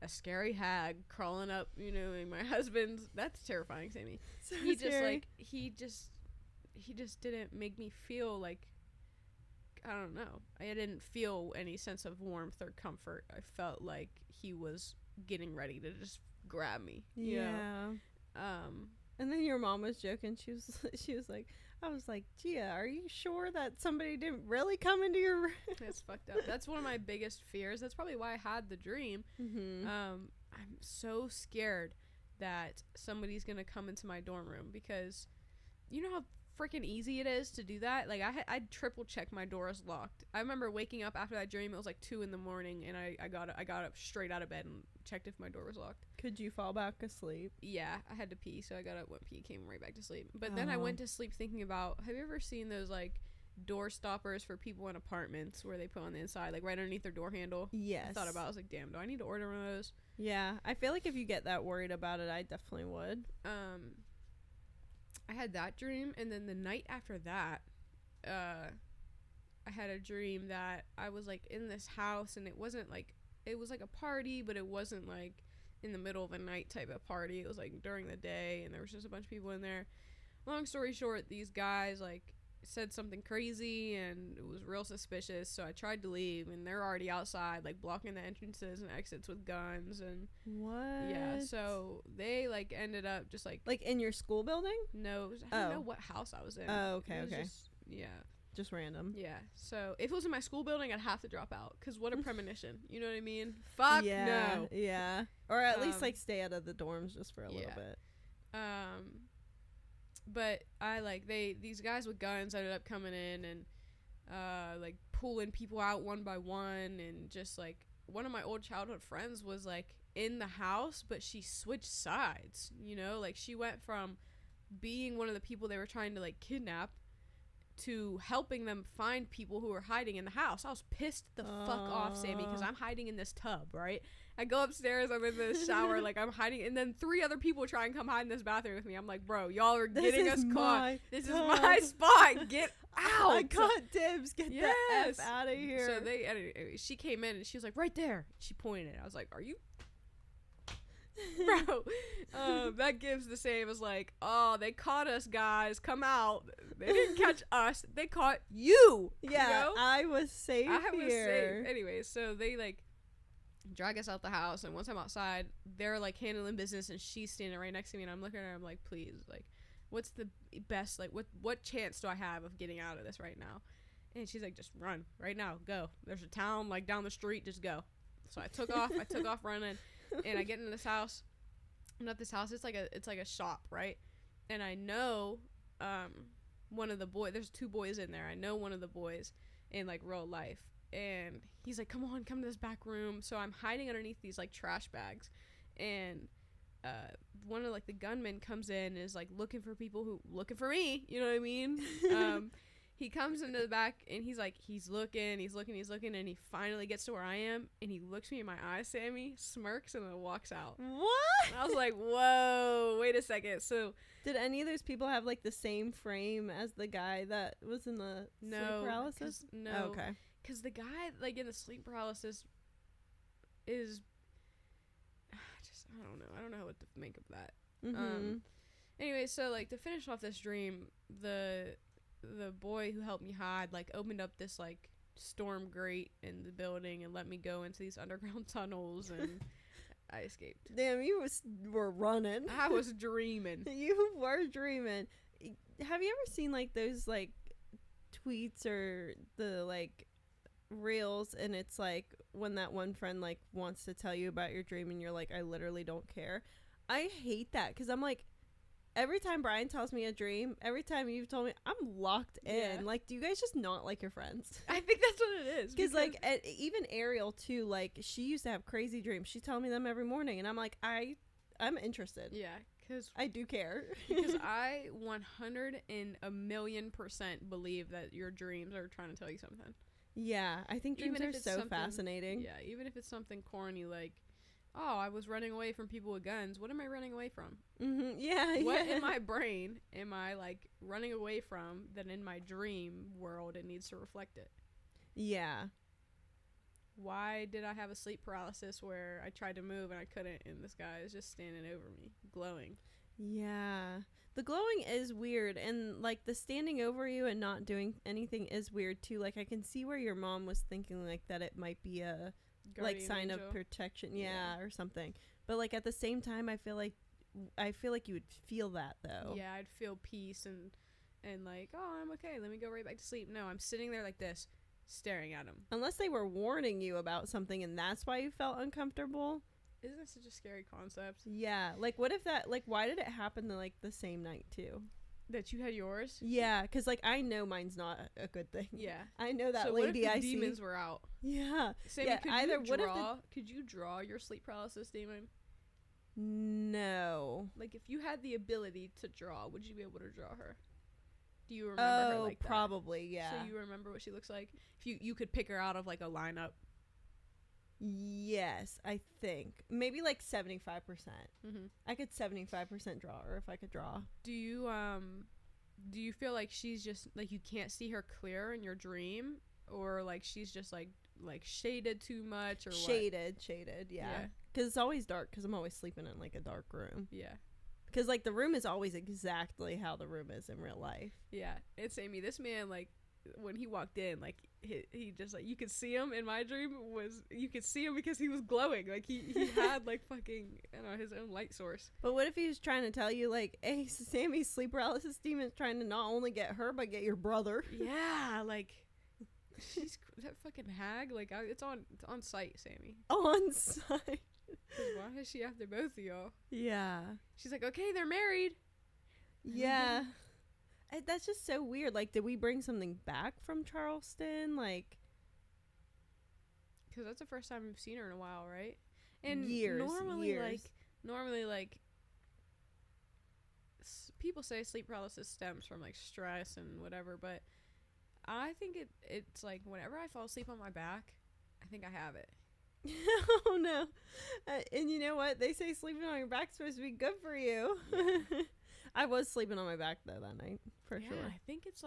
a scary hag crawling up, you know, in my husband's, that's terrifying, Sammy. So he scary. he just didn't make me feel like, I don't know. I didn't feel any sense of warmth or comfort. I felt like he was getting ready to just grab me. You know? And then your mom was joking. She was like, I was like, Gia, are you sure that somebody didn't really come into your room? That's fucked up. That's one of my biggest fears. That's probably why I had the dream. I'm so scared that somebody's gonna come into my dorm room, because you know how freaking easy it is to do that. Like, I'd triple check my door is locked. I remember waking up after that dream. It was like 2 a.m, and I got up straight out of bed and checked if my door was locked. Could you fall back asleep? Yeah, I had to pee, so I got up, went pee, came right back to sleep. But then I went to sleep thinking about, have you ever seen those like door stoppers for people in apartments where they put on the inside, like right underneath their door handle? Yes. I thought about it. I was like, damn, do I need to order one of those? Yeah, I feel like if you get that worried about it, I definitely would. I had that dream, and then the night after that, I had a dream that I was like in this house, and it was like a party, but it wasn't like in the middle of a night type of party. It was like during the day, and there was just a bunch of people in there. Long story short, these guys like said something crazy, and it was real suspicious, so I tried to leave, and they're already outside like blocking the entrances and exits with guns. And what? Yeah, so they like ended up just like in your school building? No, I don't know what house I was in. Oh, okay. Just, yeah. just random. Yeah. So if it was in my school building, I'd have to drop out. Because what a premonition. You know what I mean? Fuck no. Yeah. Or at least, like, stay out of the dorms just for a little bit. But I, like, these guys with guns ended up coming in and, like, pulling people out one by one. And just, like, one of my old childhood friends was, like, in the house, but she switched sides, you know? Like, she went from being one of the people they were trying to, like, kidnap to helping them find people who were hiding in the house. I was pissed the fuck off, Sammy, because I'm hiding in this tub, right? I go upstairs, I'm in the shower, like, I'm hiding, and then 3 other people try and come hide in this bathroom with me. I'm like, bro, y'all are getting us caught. This is my spot. Get out. I got dibs. Get the F out of here. So anyway, she came in, and she was like, right there. She pointed. I was like, are you... Bro, that gives the same as like, oh, they caught us, guys, come out. They didn't catch us, they caught you. Yeah, you know? I was safe here. Anyways, so they like drag us out the house, and once I'm outside, they're like handling business, and she's standing right next to me, and I'm looking at her, I'm like, please, like, what's the best, like, what chance do I have of getting out of this right now? And she's like, just run right now, go. There's a town like down the street, just go. So I took off running. And I get into this house. Not this house. It's like a shop, right? And I know one of the boys. There's 2 boys in there. I know one of the boys in like real life. And he's like, come on, come to this back room. So I'm hiding underneath these like trash bags. And one of like the gunmen comes in and is like looking for for me. You know what I mean? He comes into the back, and he's looking, and he finally gets to where I am, and he looks me in my eyes, Sammy, smirks, and then walks out. What? And I was like, whoa, wait a second. So did any of those people have like the same frame as the guy that was in the sleep paralysis? No. Oh, okay. Because the guy like in the sleep paralysis is I don't know what to make of that. Mm-hmm. Anyway, so like to finish off this dream, the boy who helped me hide like opened up this like storm grate in the building and let me go into these underground tunnels, and I escaped. Damn, you were running. I was dreaming. You were dreaming. Have you ever seen like those like tweets or the like reels, and it's like when that one friend like wants to tell you about your dream and you're like, I literally don't care? I hate that, because I'm like, every time Brian tells me a dream, every time you've told me, I'm locked in. Yeah. Like, do you guys just not like your friends? I think that's what it is. Because like even Ariel too, like she used to have crazy dreams. She's telling me them every morning, and I'm like, I'm interested. Yeah, because I do care. Because I 101,000,000% believe that your dreams are trying to tell you something. Yeah, I think dreams are so fascinating. Yeah, even if it's something corny like, oh, I was running away from people with guns. What am I running away from? Mm-hmm. Yeah. What in my brain am I like running away from that in my dream world it needs to reflect it? Yeah. Why did I have a sleep paralysis where I tried to move and I couldn't, and this guy is just standing over me, glowing? Yeah. The glowing is weird, and like the standing over you and not doing anything is weird too. Like I can see where your mom was thinking like that it might be a Guardian like sign angel. of protection, yeah, or something. But like at the same time, I feel like you would feel that though. Yeah, I'd feel peace and like, oh, I'm okay. Let me go right back to sleep. No, I'm sitting there like this, staring at him. Unless they were warning you about something and that's why you felt uncomfortable. Isn't that such a scary concept? Yeah, like what if that, like why did it happen the like the same night too? That you had yours? Yeah, because like I know mine's not a good thing. Yeah, I know that so lady what if the I demons see. were out? Yeah. Sammy, yeah, could either you what draw? Could you draw your sleep paralysis demon? No. Like if you had the ability to draw, would you be able to draw her? Do you remember her like that? Probably, yeah. So you remember what she looks like? If you could pick her out of like a lineup. Yes, I think maybe like 75%. Mm-hmm. I could 75% draw her if I could draw. Do you feel like she's just like you can't see her clear in your dream, or like she's just like shaded too much, or shaded, yeah. Because it's always dark. Because I'm always sleeping in like a dark room. Yeah. Because like the room is always exactly how the room is in real life. Yeah, it's Amy. This man like when he walked in, like he just like, you could see him in my dream, you could see him because he was glowing, like he had like fucking, I don't know, his own light source. But what if he was trying to tell you, like, hey, Sammy's sleep paralysis demon is trying to not only get her but get your brother? Yeah, like she's that fucking hag, like it's on site, Sammy. On site. Why is she after both of y'all? Yeah. She's like, okay, they're married. Yeah. That's just so weird. Like, did we bring something back from Charleston? Like, because that's the first time we've seen her in a while, right? And years. normally, like people say sleep paralysis stems from like stress and whatever, but I think it's like whenever I fall asleep on my back, I think I have it. Oh no. And you know what? They say sleeping on your back's supposed to be good for you. Yeah. I was sleeping on my back though that night, for sure. I think it's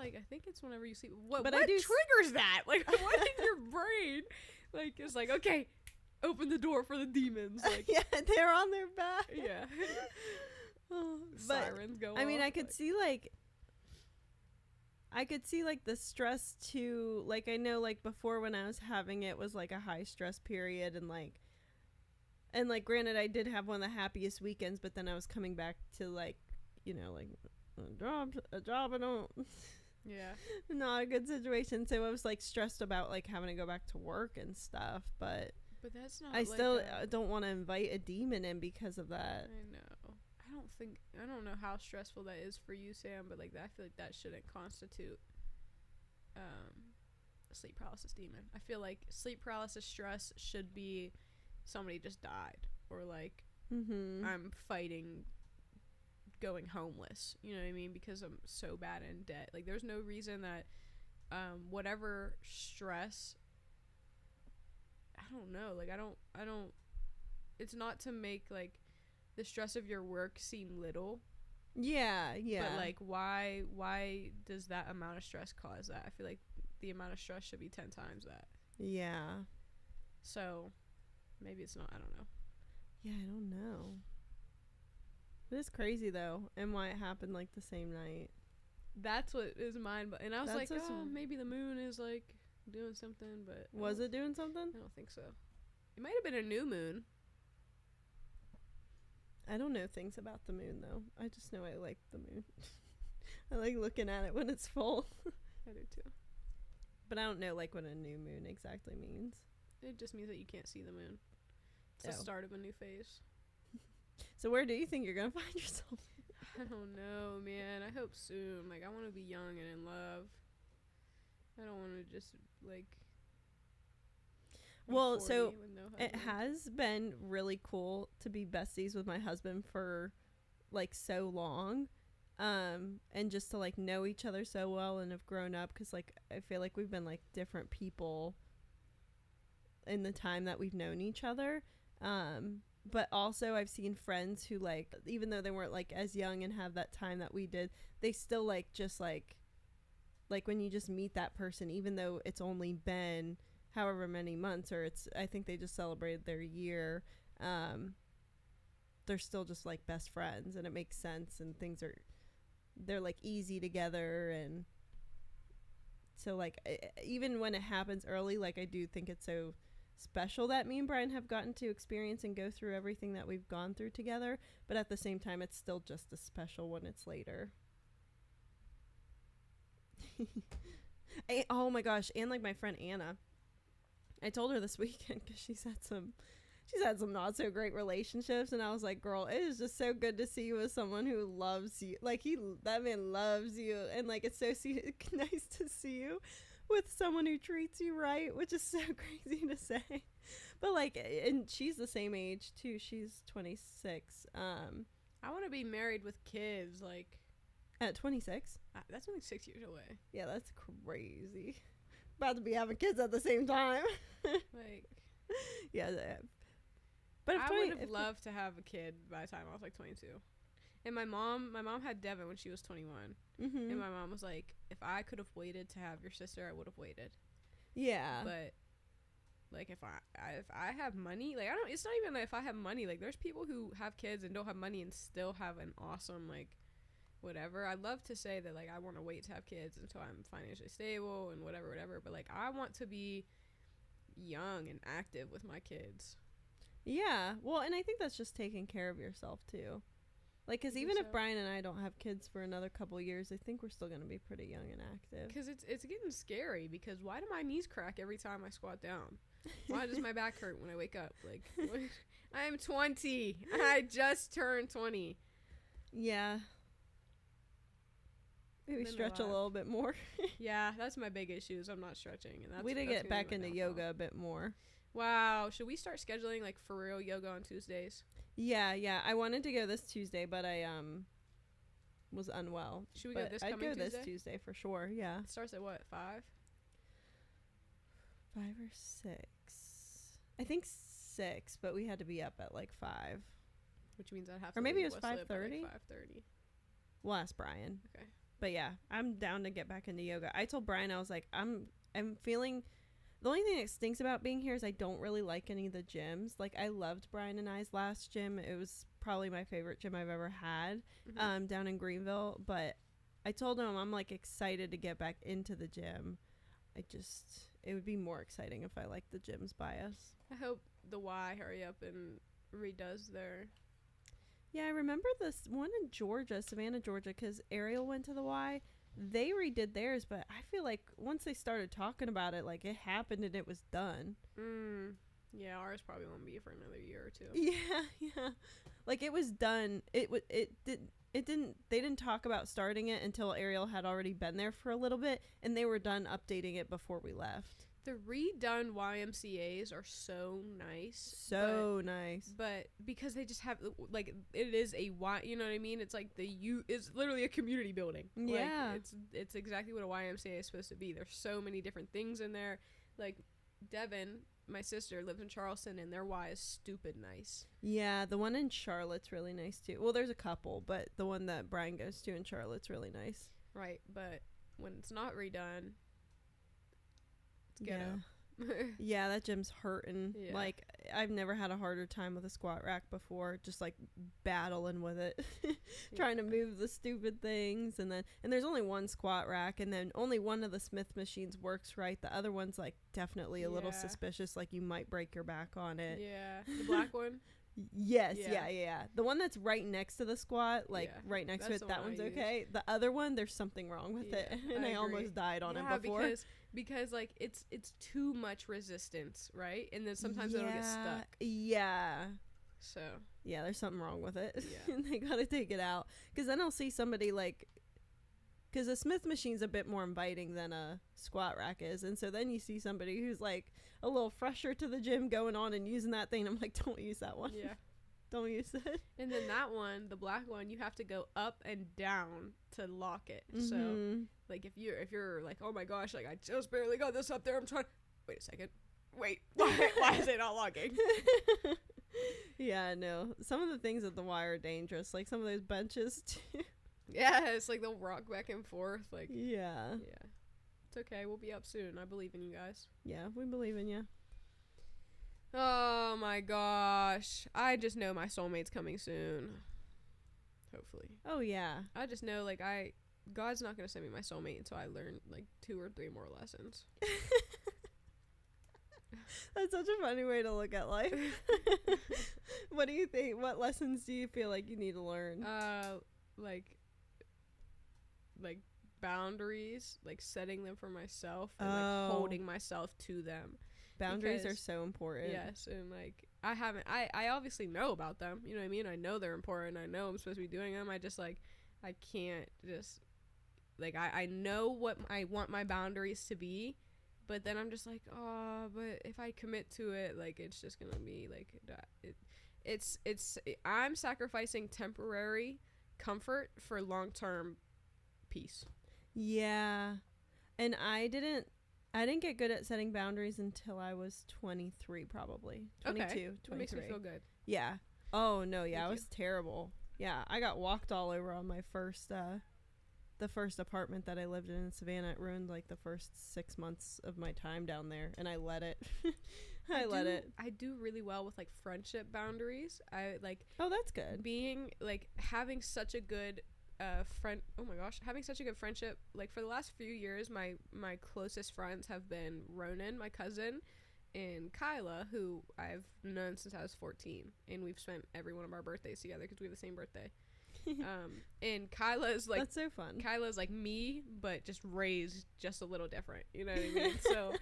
whenever you sleep. What but what triggers that? Like, what in your brain? Like, it's like, okay, open the door for the demons. Like, yeah, they're on their back. Yeah. Sirens go off. I mean, I could see like the stress too. Like, I know, like, before when I was having it was like a high stress period, and granted, I did have one of the happiest weekends, but then I was coming back to, like, you know, like a job I don't, yeah, not a good situation. So I was like stressed about like having to go back to work and stuff, but that's not, I like still don't want to invite a demon in because of that. I know. I don't know how stressful that is for you, Sam, but like I feel like that shouldn't constitute a sleep paralysis demon. I feel like sleep paralysis stress should be somebody just died, or like I'm fighting going homeless, you know what I mean, because I'm so bad in debt. Like, there's no reason that whatever stress, I don't know, like I don't it's not to make like the stress of your work seem little. Yeah. But like, why does that amount of stress cause that? I feel like the amount of stress should be 10 times that. Yeah. So maybe it's not, I don't know. Yeah, I don't know. It is crazy though, and why it happened like the same night. That's what is mine. But and I was like, maybe the moon is like doing something. But was it doing something? I don't think so. It might have been a new moon. I don't know things about the moon though. I just know I like the moon. I like looking at it when it's full. I do too. But I don't know like what a new moon exactly means. It just means that you can't see the moon. It's the start of a new phase. So where do you think you're gonna find yourself? I don't know, man. I hope soon. Like, I want to be young and in love. I don't want to just like. Well, so it has been really cool to be besties with my husband for like so long, and just to like know each other so well and have grown up, because like I feel like we've been like different people in the time that we've known each other. But also I've seen friends who like, even though they weren't like as young and have that time that we did, they still like just like when you just meet that person, even though it's only been however many months, or I think they just celebrated their year, they're still just like best friends, and it makes sense, and they're like easy together. And so like even when it happens early, like I do think it's so special that me and Brian have gotten to experience and go through everything that we've gone through together, but at the same time it's still just as special when it's later. Oh my gosh, and like my friend Anna, I told her this weekend because she's had some not so great relationships, and I was like, girl, it is just so good to see you with someone who loves you. Like that man loves you, and like it's so nice to see you with someone who treats you right, which is so crazy to say. But like, and she's the same age too. She's 26. I want to be married with kids, like at 26. That's only 6 years away. Yeah, that's crazy. About to be having kids at the same time. Like, yeah. But I would have loved to have a kid by the time I was like 22. And my mom had Devin when she was 21. Mm-hmm. And my mom was like, if I could have waited to have your sister, I would have waited. Yeah. But like, if I have money, like, it's not even if I have money. Like, there's people who have kids and don't have money and still have an awesome, like, whatever. I'd love to say that, like, I want to wait to have kids until I'm financially stable and whatever, but, like, I want to be young and active with my kids. Yeah. Well, and I think that's just taking care of yourself, too. Like, because even if Brian and I don't have kids for another couple years, I think we're still going to be pretty young and active. Because it's getting scary, because why do my knees crack every time I squat down? Why does my back hurt when I wake up? Like, I'm 20. I just turned 20. Yeah. Maybe stretch a little bit more. Yeah, that's my big issue is I'm not stretching. And we did get back into yoga a bit more. Wow. Should we start scheduling, like, for real yoga on Tuesdays? Yeah. I wanted to go this Tuesday, but I was unwell. Should we go this coming Tuesday? I'd go this Tuesday for sure, yeah. It starts at what, 5? 5 or 6. I think 6, but we had to be up at like 5. Which means I'd have to or maybe leave it was 5:30. Like 5:30. We'll ask Brian. Okay. But yeah, I'm down to get back into yoga. I told Brian, I was like, I'm feeling, the only thing that stinks about being here is I don't really like any of the gyms. Like, I loved Brian and I's last gym. It was probably my favorite gym I've ever had, down in Greenville. But I told him I'm like excited to get back into the gym. It would be more exciting if I liked the gyms by us. I hope the Y hurry up and redoes their... Yeah, I remember this one in Georgia, Savannah, Georgia, because Ariel went to the Y. They redid theirs, but I feel like once they started talking about it, like, it happened and it was done. Yeah, ours probably won't be for another year or two. Yeah. Like, it was done. They didn't talk about starting it until Ariel had already been there for a little bit, and they were done updating it before we left. The redone YMCAs are so nice. Nice. But because they just have, like, it is a Y, you know what I mean? It's like it's literally a community building. Yeah. Like, it's exactly what a YMCA is supposed to be. There's so many different things in there. Like, Devin, my sister, lives in Charleston, and their Y is stupid nice. Yeah, the one in Charlotte's really nice, too. Well, there's a couple, but the one that Brian goes to in Charlotte's really nice. Right, but when it's not redone... Ghetto. Yeah, that gym's hurting. Yeah. Like, I've never had a harder time with a squat rack before, just like battling with it. Trying to move the stupid things, and there's only one squat rack, and then only one of the Smith machines works right. The other one's like definitely a little suspicious, like you might break your back on it. Yeah. The black one? Yes, yeah. The one that's right next to the squat, like right next to it, that one's okay. The other one, there's something wrong with it, and I almost died on it before. Because like it's too much resistance, right? And then sometimes it'll get stuck. Yeah. So. Yeah, there's something wrong with it. Yeah. And they gotta take it out. Because then I'll see somebody like, because a Smith machine's a bit more inviting than a squat rack is, and so then you see somebody who's like a little fresher to the gym going on and using that thing. I'm like, don't use that one. Yeah. Don't use it. And then that one, the black one, you have to go up and down to lock it. So like if you're like, oh my gosh, like I just barely got this up there, I'm trying, wait a second, why is it not locking? Yeah, no, some of the things at the Y are dangerous, like some of those benches too. Yeah, it's like they'll rock back and forth, like yeah, it's okay, we'll be up soon. I believe in you guys. Yeah, we believe in you. Oh my gosh, I just know my soulmate's coming soon, hopefully. Oh yeah, I just know, like, God's not gonna send me my soulmate until I learn like 2 or 3 more lessons. That's such a funny way to look at life. What do you think? What lessons do you feel like you need to learn? Like boundaries, like setting them for myself and like holding myself to them. Boundaries are so important. Yes, and like I obviously know about them, you know what I mean? I know they're important. I know I'm supposed to be doing them. I just like, I can't just like, I know what I want my boundaries to be, but then I'm just like, oh, but if I commit to it, like, it's just gonna be like I'm sacrificing temporary comfort for long-term peace. Yeah. And I didn't get good at setting boundaries until I was 23, probably. 22, okay. 23. That makes me feel good. Yeah. Oh, no, yeah, Thank I was terrible. Yeah, I got walked all over on my first, the first apartment that I lived in Savannah. It ruined, like, the first 6 months of my time down there, and I let it. I do really well with, like, friendship boundaries. I, like... Oh, that's good. Being, like, having such a good friend. Oh my gosh, having such a good friendship. Like for the last few years, my closest friends have been Ronan, my cousin, and Kyla, who I've known since I was 14, and we've spent every one of our birthdays together because we have the same birthday. And Kyla's like, that's so fun. Kyla's like me, but just raised just a little different. You know what I mean? So,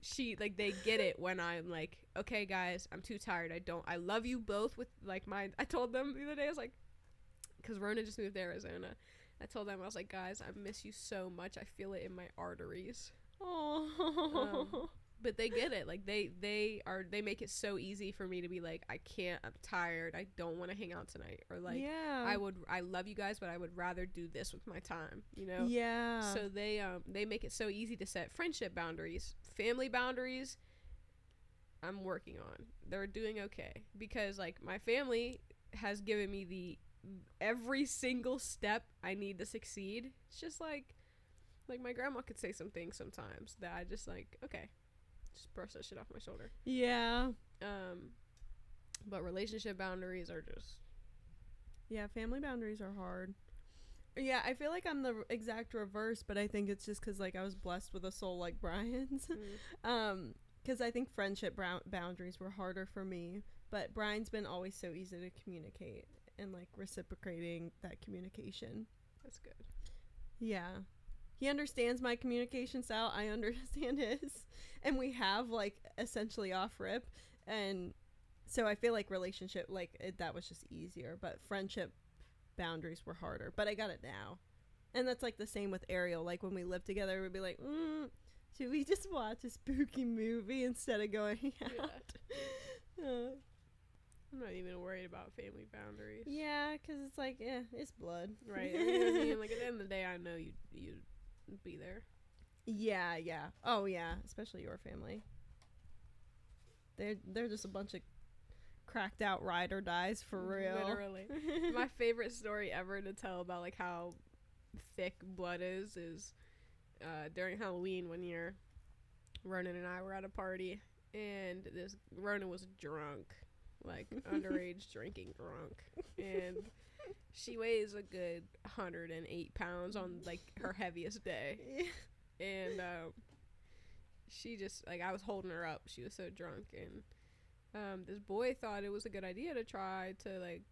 she like they get it when I'm like, okay, guys, I'm too tired. I love you both with like my. I told them the other day, I was like, because Rona just moved to Arizona. I told them, I was like, guys, I miss you so much. I feel it in my arteries. Oh. But they get it. Like they make it so easy for me to be like, I can't, I'm tired, I don't want to hang out tonight, or like, yeah, I love you guys, but I would rather do this with my time, you know? Yeah. So they make it so easy to set friendship boundaries, family boundaries. I'm working on. They're doing okay because like my family has given me every single step I need to succeed. It's just like my grandma could say some things sometimes that I just like, okay, just brush that shit off my shoulder. Yeah. But relationship boundaries are just, yeah, family boundaries are hard. Yeah, I feel like I'm the exact reverse, but I think it's just because like I was blessed with a soul like Brian's. Because I think friendship boundaries were harder for me, but Brian's been always so easy to communicate and like reciprocating that communication. That's good. Yeah. He understands my communication style. I understand his. And we have, like, essentially off-rip. And so I feel like relationship, like, that was just easier. But friendship boundaries were harder. But I got it now. And that's, like, the same with Ariel. Like, when we lived together, we'd be like, should we just watch a spooky movie instead of going out? Yeah. I'm not even worried about family boundaries. Yeah, because it's like, it's blood. Right. I mean, like, at the end of the day, I know you'd be there. Yeah. Oh, yeah. Especially your family. They're just a bunch of cracked out ride or dies for real. Literally. My favorite story ever to tell about, like, how thick blood is during Halloween one year, Ronan and I were at a party, and Ronan was drunk. Like underage drinking drunk, and she weighs a good 108 pounds on like her heaviest day. And she just like, I was holding her up, she was so drunk, and this boy thought it was a good idea to try to like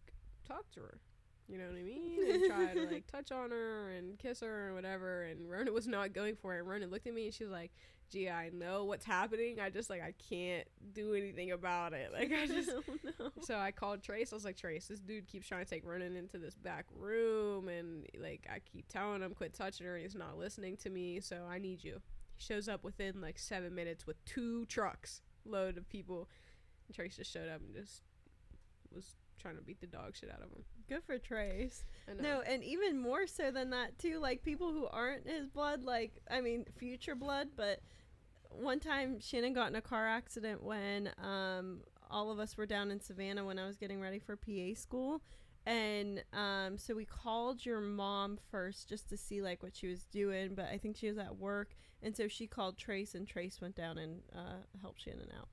talk to her, you know what I mean, and try to like touch on her and kiss her or whatever, and Ronan was not going for it. And Ronan looked at me and she was like, Gia, I know what's happening, I just like, I can't do anything about it, like I just no. So I called Trace. I was like, Trace, this dude keeps trying to take Ronan into this back room, and like I keep telling him quit touching her and he's not listening to me, so I need you. He shows up within like 7 minutes with 2 trucks load of people, and Trace just showed up and just was trying to beat the dog shit out of him. Good for Trace. I know. No, and even more so than that too, like people who aren't his blood, like I mean future blood, but one time Shannon got in a car accident when all of us were down in Savannah when I was getting ready for PA school, and so we called your mom first just to see like what she was doing, but I think she was at work, and so she called Trace, and Trace went down and helped Shannon out.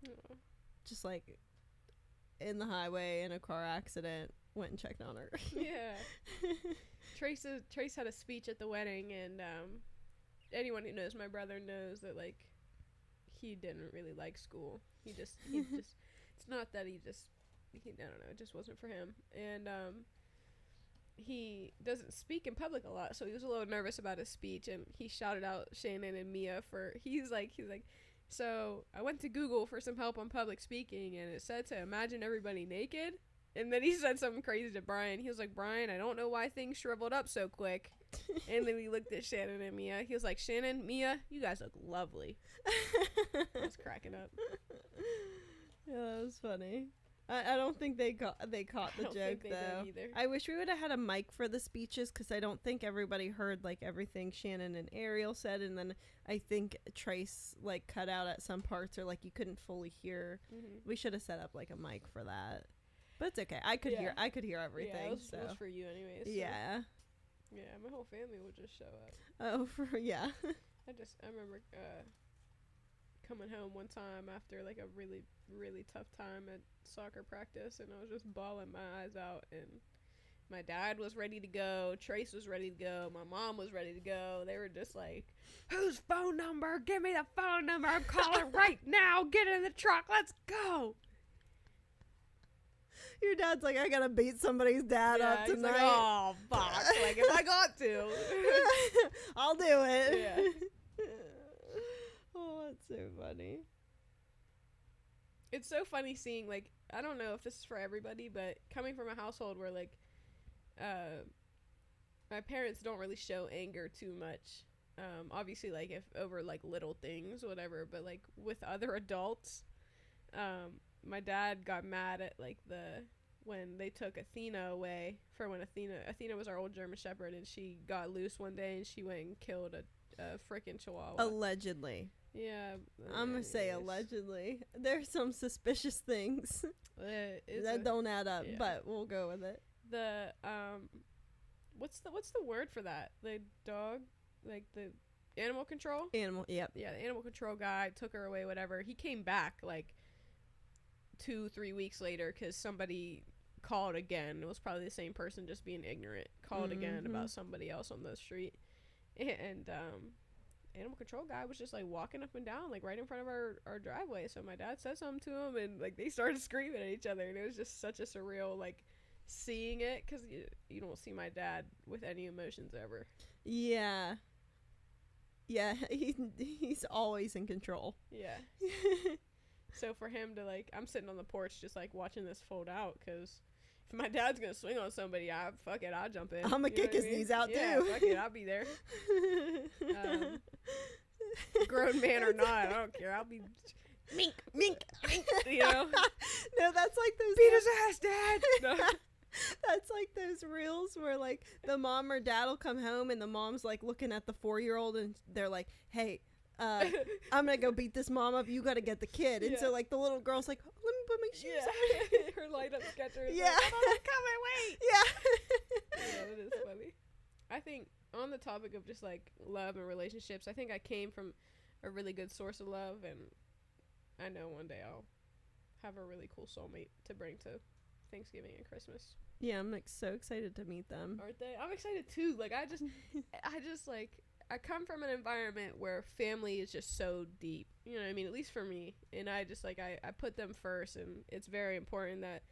Aww. Just like in the highway in a car accident, went and checked on her. Yeah. Trace had a speech at the wedding, and anyone who knows my brother knows that like he didn't really like school. He just it's not that he I don't know, it just wasn't for him. And he doesn't speak in public a lot, so he was a little nervous about his speech, and he shouted out Shannon and Miah for he's like so I went to Google for some help on public speaking, and it said to imagine everybody naked. And then he said something crazy to Brian. He was like, Brian, I don't know why things shriveled up so quick. And then he looked at Shannon and Miah. He was like, Shannon, Miah, you guys look lovely. I was cracking up. Yeah, that was funny. I don't think they caught the joke though. I wish we would have had a mic for the speeches, because I don't think everybody heard like everything Shannon and Ariel said, and then I think Trace like cut out at some parts, or like you couldn't fully hear. We should have set up like a mic for that. But it's okay. I could hear everything. Yeah, it was for you anyways. So. Yeah. Yeah, my whole family would just show up. Oh, yeah. I remember coming home one time after like a really, really tough time at soccer practice, and I was just bawling my eyes out, and My dad was ready to go. Trace was ready to go. My mom was ready to go. They were just like, whose phone number? Give me the phone number. I'm calling right now. Get in the truck. Let's go. Your dad's like, I gotta beat somebody's dad up he's tonight. like, oh, fuck. Like, if I got to. I'll do it. Yeah. Oh, that's so funny. It's so funny seeing, like, I don't know if this is for everybody, but coming from a household where, like, my parents don't really show anger too much. Obviously, like, if over, like, little things, whatever, but, like, with other adults, my dad got mad at, like, when they took Athena away for when Athena was our old German Shepherd, and she got loose one day and she went and killed a frickin' Chihuahua. Allegedly. Yeah. I'm gonna say allegedly. There's some suspicious things that don't add up, yeah. but we'll go with it. The what's the word for that? The dog, like the animal control? Yep. Yeah, the animal control guy took her away, whatever. He came back like 2-3 weeks later because somebody called again. It was probably the same person just being ignorant. Called again about somebody else on the street. And animal control guy was just like walking up and down like right in front of our driveway. So my dad said something to him and like they started screaming at each other, and it was just such a surreal like seeing it because you don't see my dad with any emotions ever. Yeah, he's always in control. Yeah. So for him to like, I'm sitting on the porch just like watching this fold out because if my dad's gonna swing on somebody, fuck it, I'll jump in. I'm gonna kick his knees out too. Fuck it, I'll be there. Grown man or not, I don't care. I'll be mink, you know. No, that's like those. Beat his ass, Dad. No. That's like those reels where like the mom or dad will come home and the mom's like looking at the 4-year-old and they're like, hey, I'm gonna go beat this mom up, you gotta get the kid. And so like the little girl's like, oh, let me put my shoes on. Her light up sketcher is like, oh, come and wait. Yeah. That is funny. I think on the topic of just like love and relationships, I think I came from a really good source of love, and I know one day I'll have a really cool soulmate to bring to Thanksgiving and Christmas. Yeah, I'm like so excited to meet them. Aren't they? I'm excited too. Like I just like, I come from an environment where family is just so deep, you know what I mean, at least for me, and I just like I put them first, and it's very important that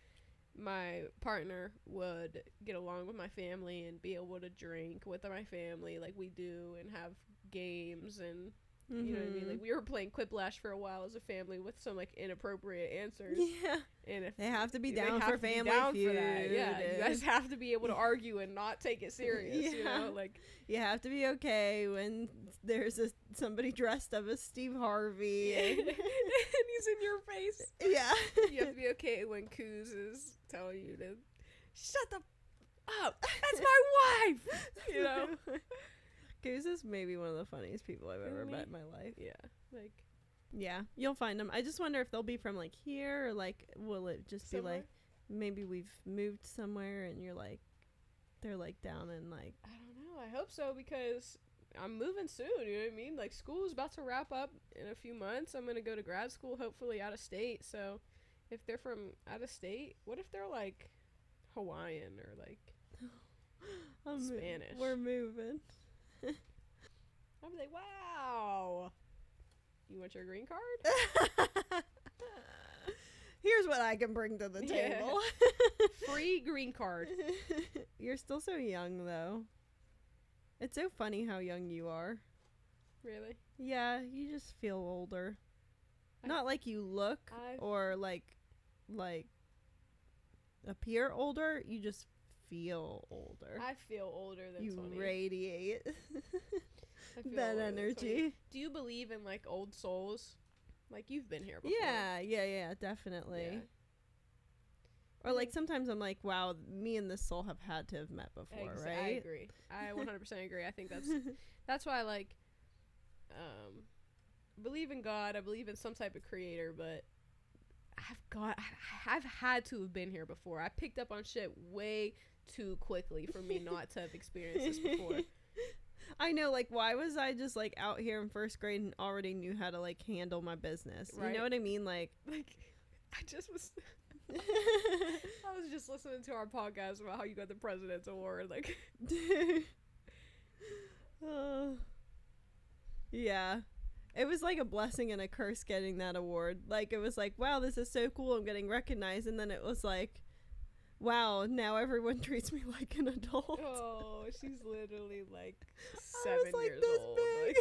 my partner would get along with my family and be able to drink with my family like we do and have games and you know what I mean, like we were playing Quiplash for a while as a family with some like inappropriate answers. Yeah, and if they have to be down for family feud. For that. Yeah, you guys have to be able to argue and not take it serious. Yeah. You know, like you have to be okay when there's somebody dressed up as Steve Harvey and he's in your face. Yeah, you have to be okay when Coos is telling you to shut the up. That's my wife. You know. Goose is maybe one of the funniest people I've ever met in my life. Yeah, like, yeah, you'll find them. I just wonder if they'll be from like here, or like will it just somewhere? be like maybe we've moved somewhere and you're like they're like down in like, I don't know. I hope so because I'm moving soon. You know what I mean? Like school is about to wrap up in a few months. I'm gonna go to grad school, hopefully out of state. So if they're from out of state, what if they're like Hawaiian or like Spanish? We're moving. I'll be like, wow, you want your green card? Here's what I can bring to the table. Free green card. You're still so young though. It's so funny how young you are. Really? Yeah, you just feel older. Not like you look or like appear older, you just feel older. I feel older than you 20. Radiate that energy. Do you believe in like old souls? Like you've been here before. Yeah, definitely. Yeah. Or like sometimes I'm like, wow, me and this soul have had to have met before, right? I agree. I 100% agree. I think that's why I like believe in God. I believe in some type of creator, but I've had to have been here before. I picked up on shit way too quickly for me not to have experienced this before. I know, like, why was I just like out here in first grade and already knew how to like handle my business? Right. You know what I mean? Like I just was just listening to our podcast about how you got the President's Award. Like, yeah. It was like a blessing and a curse getting that award. Like, it was like, wow, this is so cool. I'm getting recognized. And then it was like, wow, now everyone treats me like an adult. oh, she's literally like 7 years old. Like,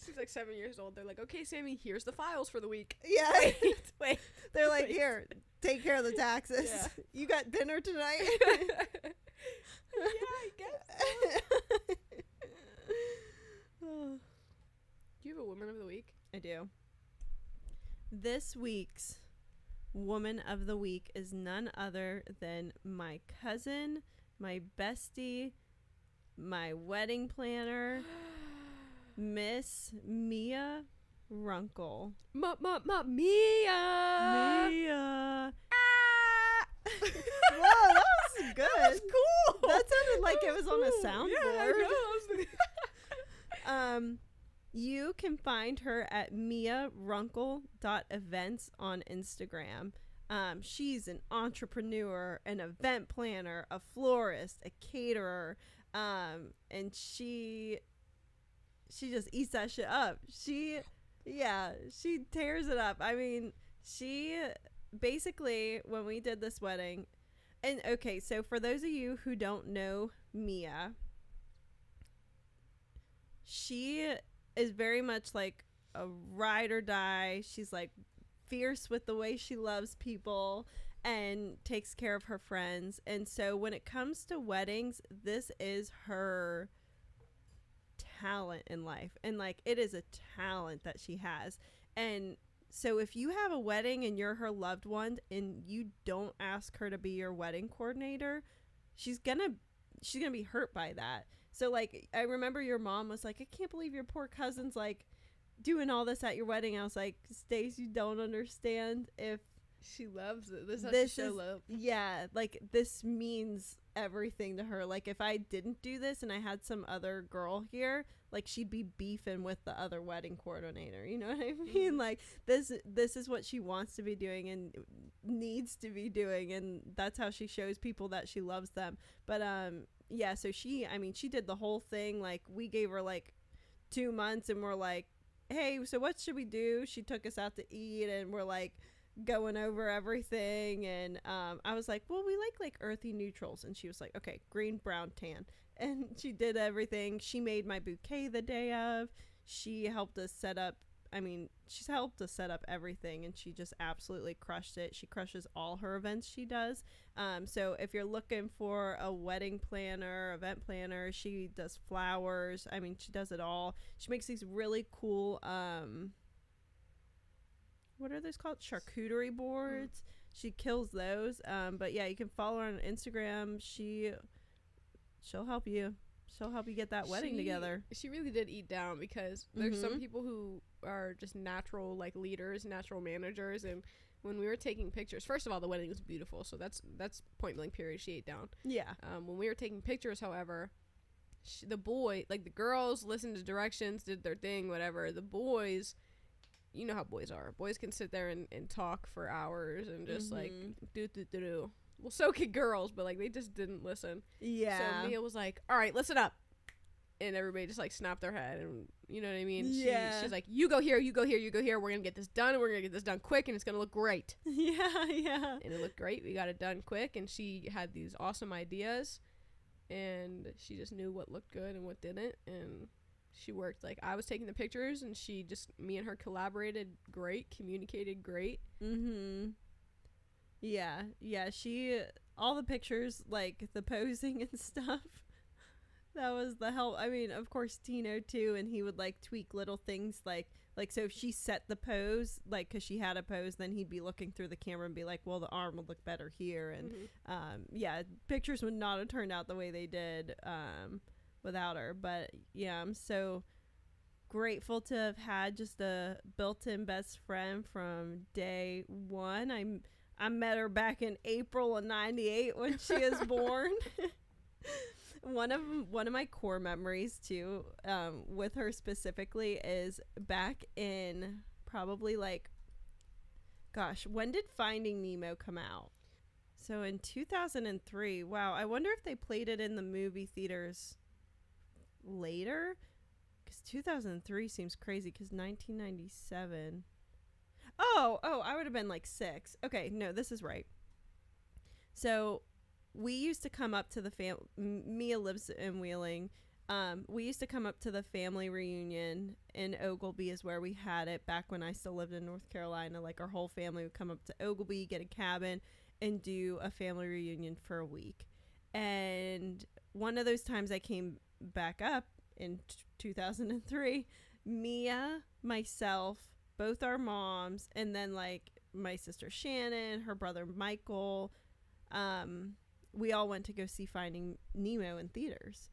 she's like 7 years old. They're like, okay, Sammy, here's the files for the week. Yeah. Wait. They're like, here, take care of the taxes. Yeah. You got dinner tonight? Yeah, I guess so. Do you have a woman of the week? I do. This week's woman of the week is none other than my cousin, my bestie, my wedding planner, Miss Miah Runkle. Miah! Miah! Whoa, that was good. That was cool. That sounded like it was on a soundboard. Yeah, I know. You can find her at miahrunkle.events on Instagram. She's an entrepreneur, an event planner, a florist, a caterer, and she just eats that shit up. She tears it up. I mean, she basically, when we did this wedding, and okay, so for those of you who don't know Miah, she is very much like a ride or die. She's like fierce with the way she loves people and takes care of her friends. And so when it comes to weddings, this is her talent in life. And like, it is a talent that she has. And so if you have a wedding and you're her loved one and you don't ask her to be your wedding coordinator, she's gonna be hurt by that. So, like, I remember your mom was like, I can't believe your poor cousin's, like, doing all this at your wedding. I was like, Stace, you don't understand if... She loves it. This is love. Yeah, like, this means everything to her. Like, if I didn't do this and I had some other girl here, like, she'd be beefing with the other wedding coordinator. You know what I mean? Mm-hmm. Like, this is what she wants to be doing and needs to be doing. And that's how she shows people that she loves them. But, yeah, so she did the whole thing. Like, we gave her like 2 months and we're like, hey, so what should we do? She took us out to eat and we're like going over everything. And I was like, well, we like earthy neutrals. And she was like, okay, green, brown, tan. And she did everything. She made my bouquet the day of. She helped us set up. She's helped us set up everything, and she just absolutely crushed it. She crushes all her events she does. So if you're looking for a wedding planner, event planner, she does flowers. She does it all. She makes these really cool, what are those called? Charcuterie boards. She kills those. But yeah, you can follow her on Instagram. She'll help you. She'll help you get that wedding together. She really did eat down, because there's some people who are just natural like leaders, natural managers, and when we were taking pictures, first of all, the wedding was beautiful, so that's point blank period. She ate down. Yeah. When we were taking pictures, however, the girls listened to directions, did their thing, whatever. The boys, you know how boys are. Boys can sit there and talk for hours and just like do. Well, so could girls, but like they just didn't listen. Yeah. So Miah was like, all right, listen up. And everybody just like snapped their head, and you know what I mean? Yeah. She's like, you go here, you go here, you go here. We're going to get this done, and we're going to get this done quick, and it's going to look great. Yeah. And it looked great. We got it done quick, and she had these awesome ideas, and she just knew what looked good and what didn't, and she worked. Like, I was taking the pictures, and me and her collaborated great, communicated great. Mm-hmm. Yeah, all the pictures, like the posing and stuff, that was the help. Of course, Tino too, and he would like tweak little things, like so if she set the pose, like, because she had a pose, then he'd be looking through the camera and be like, well, the arm would look better here, and yeah, pictures would not have turned out the way they did without her. But yeah, I'm so grateful to have had just a built-in best friend from day one. I met her back in April of '98 when she was born. One of my core memories too, with her specifically, is back in probably like, gosh, when did Finding Nemo come out? So in 2003, wow, I wonder if they played it in the movie theaters later, because 2003 seems crazy, because 1997. Oh, I would have been like 6. Okay, no, this is right. So we used to come up to the Miah lives in Wheeling. We used to come up to the family reunion in Oglebay is where we had it back when I still lived in North Carolina. Like, our whole family would come up to Oglebay, get a cabin, and do a family reunion for a week. And one of those times I came back up in 2003, Miah, myself, both our moms, and then like my sister Shannon, her brother Michael, we all went to go see Finding Nemo in theaters.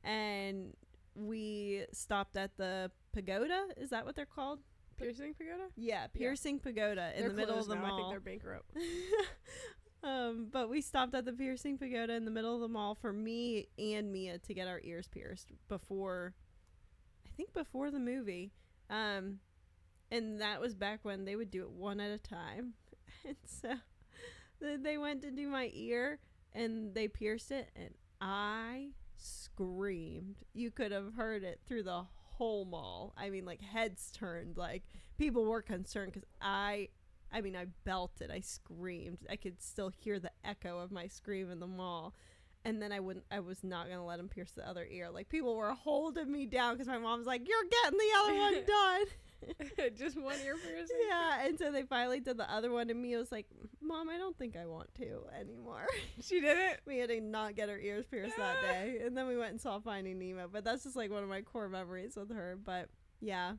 And we stopped at the pagoda. Is that what they're called? Piercing Pagoda? Yeah, Piercing Pagoda in They're the middle of the closed now. mall. I think they're bankrupt. But we stopped at the Piercing Pagoda in the middle of the mall for me and Miah to get our ears pierced before the movie. And that was back when they would do it one at a time. And so they went to do my ear and they pierced it, and I screamed. You could have heard it through the whole mall. I mean, like, heads turned. Like, people were concerned because I belted. I screamed. I could still hear the echo of my scream in the mall. And then I was not going to let him pierce the other ear. Like, people were holding me down because my mom's like, "You're getting the other one done." Just one ear piercing? Yeah, and so they finally did the other one, and Mia was like, "Mom, I don't think I want to anymore." She did it? Mia did not get her ears pierced that day. And then we went and saw Finding Nemo. But that's just like one of my core memories with her. But yeah,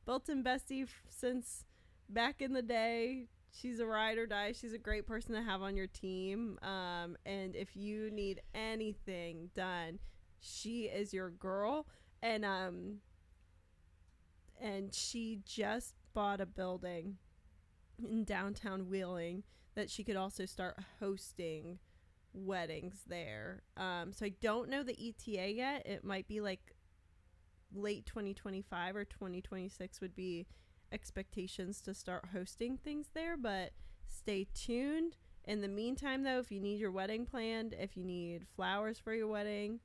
built-in bestie since back in the day. She's a ride or die. She's a great person to have on your team. And if you need anything done, she is your girl. And she just bought a building in downtown Wheeling that she could also start hosting weddings there. So I don't know the ETA yet. It might be like late 2025 or 2026 would be expectations to start hosting things there, but stay tuned. In the meantime, though, if you need your wedding planned, if you need flowers for your wedding,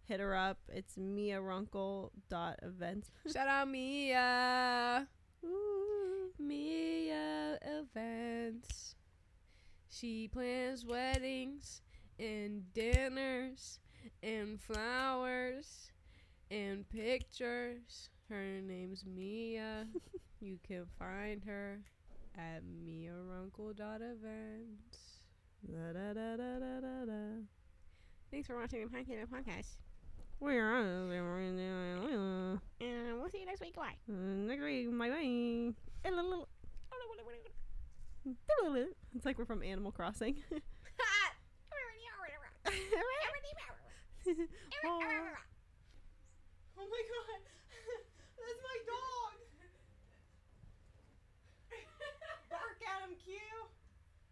hit her up. It's miahrunkle.events. Shout out Miah. Ooh. Miah Events. She plans weddings and dinners and flowers and pictures. Her name's Miah. You can find her at miahrunkle.events. Da, da, da, da, da, da, da. Thanks for watching the Pine Cellar Podcast. We're We'll see you next week. Bye. next week. Bye. It's like we're from Animal Crossing. Oh my god.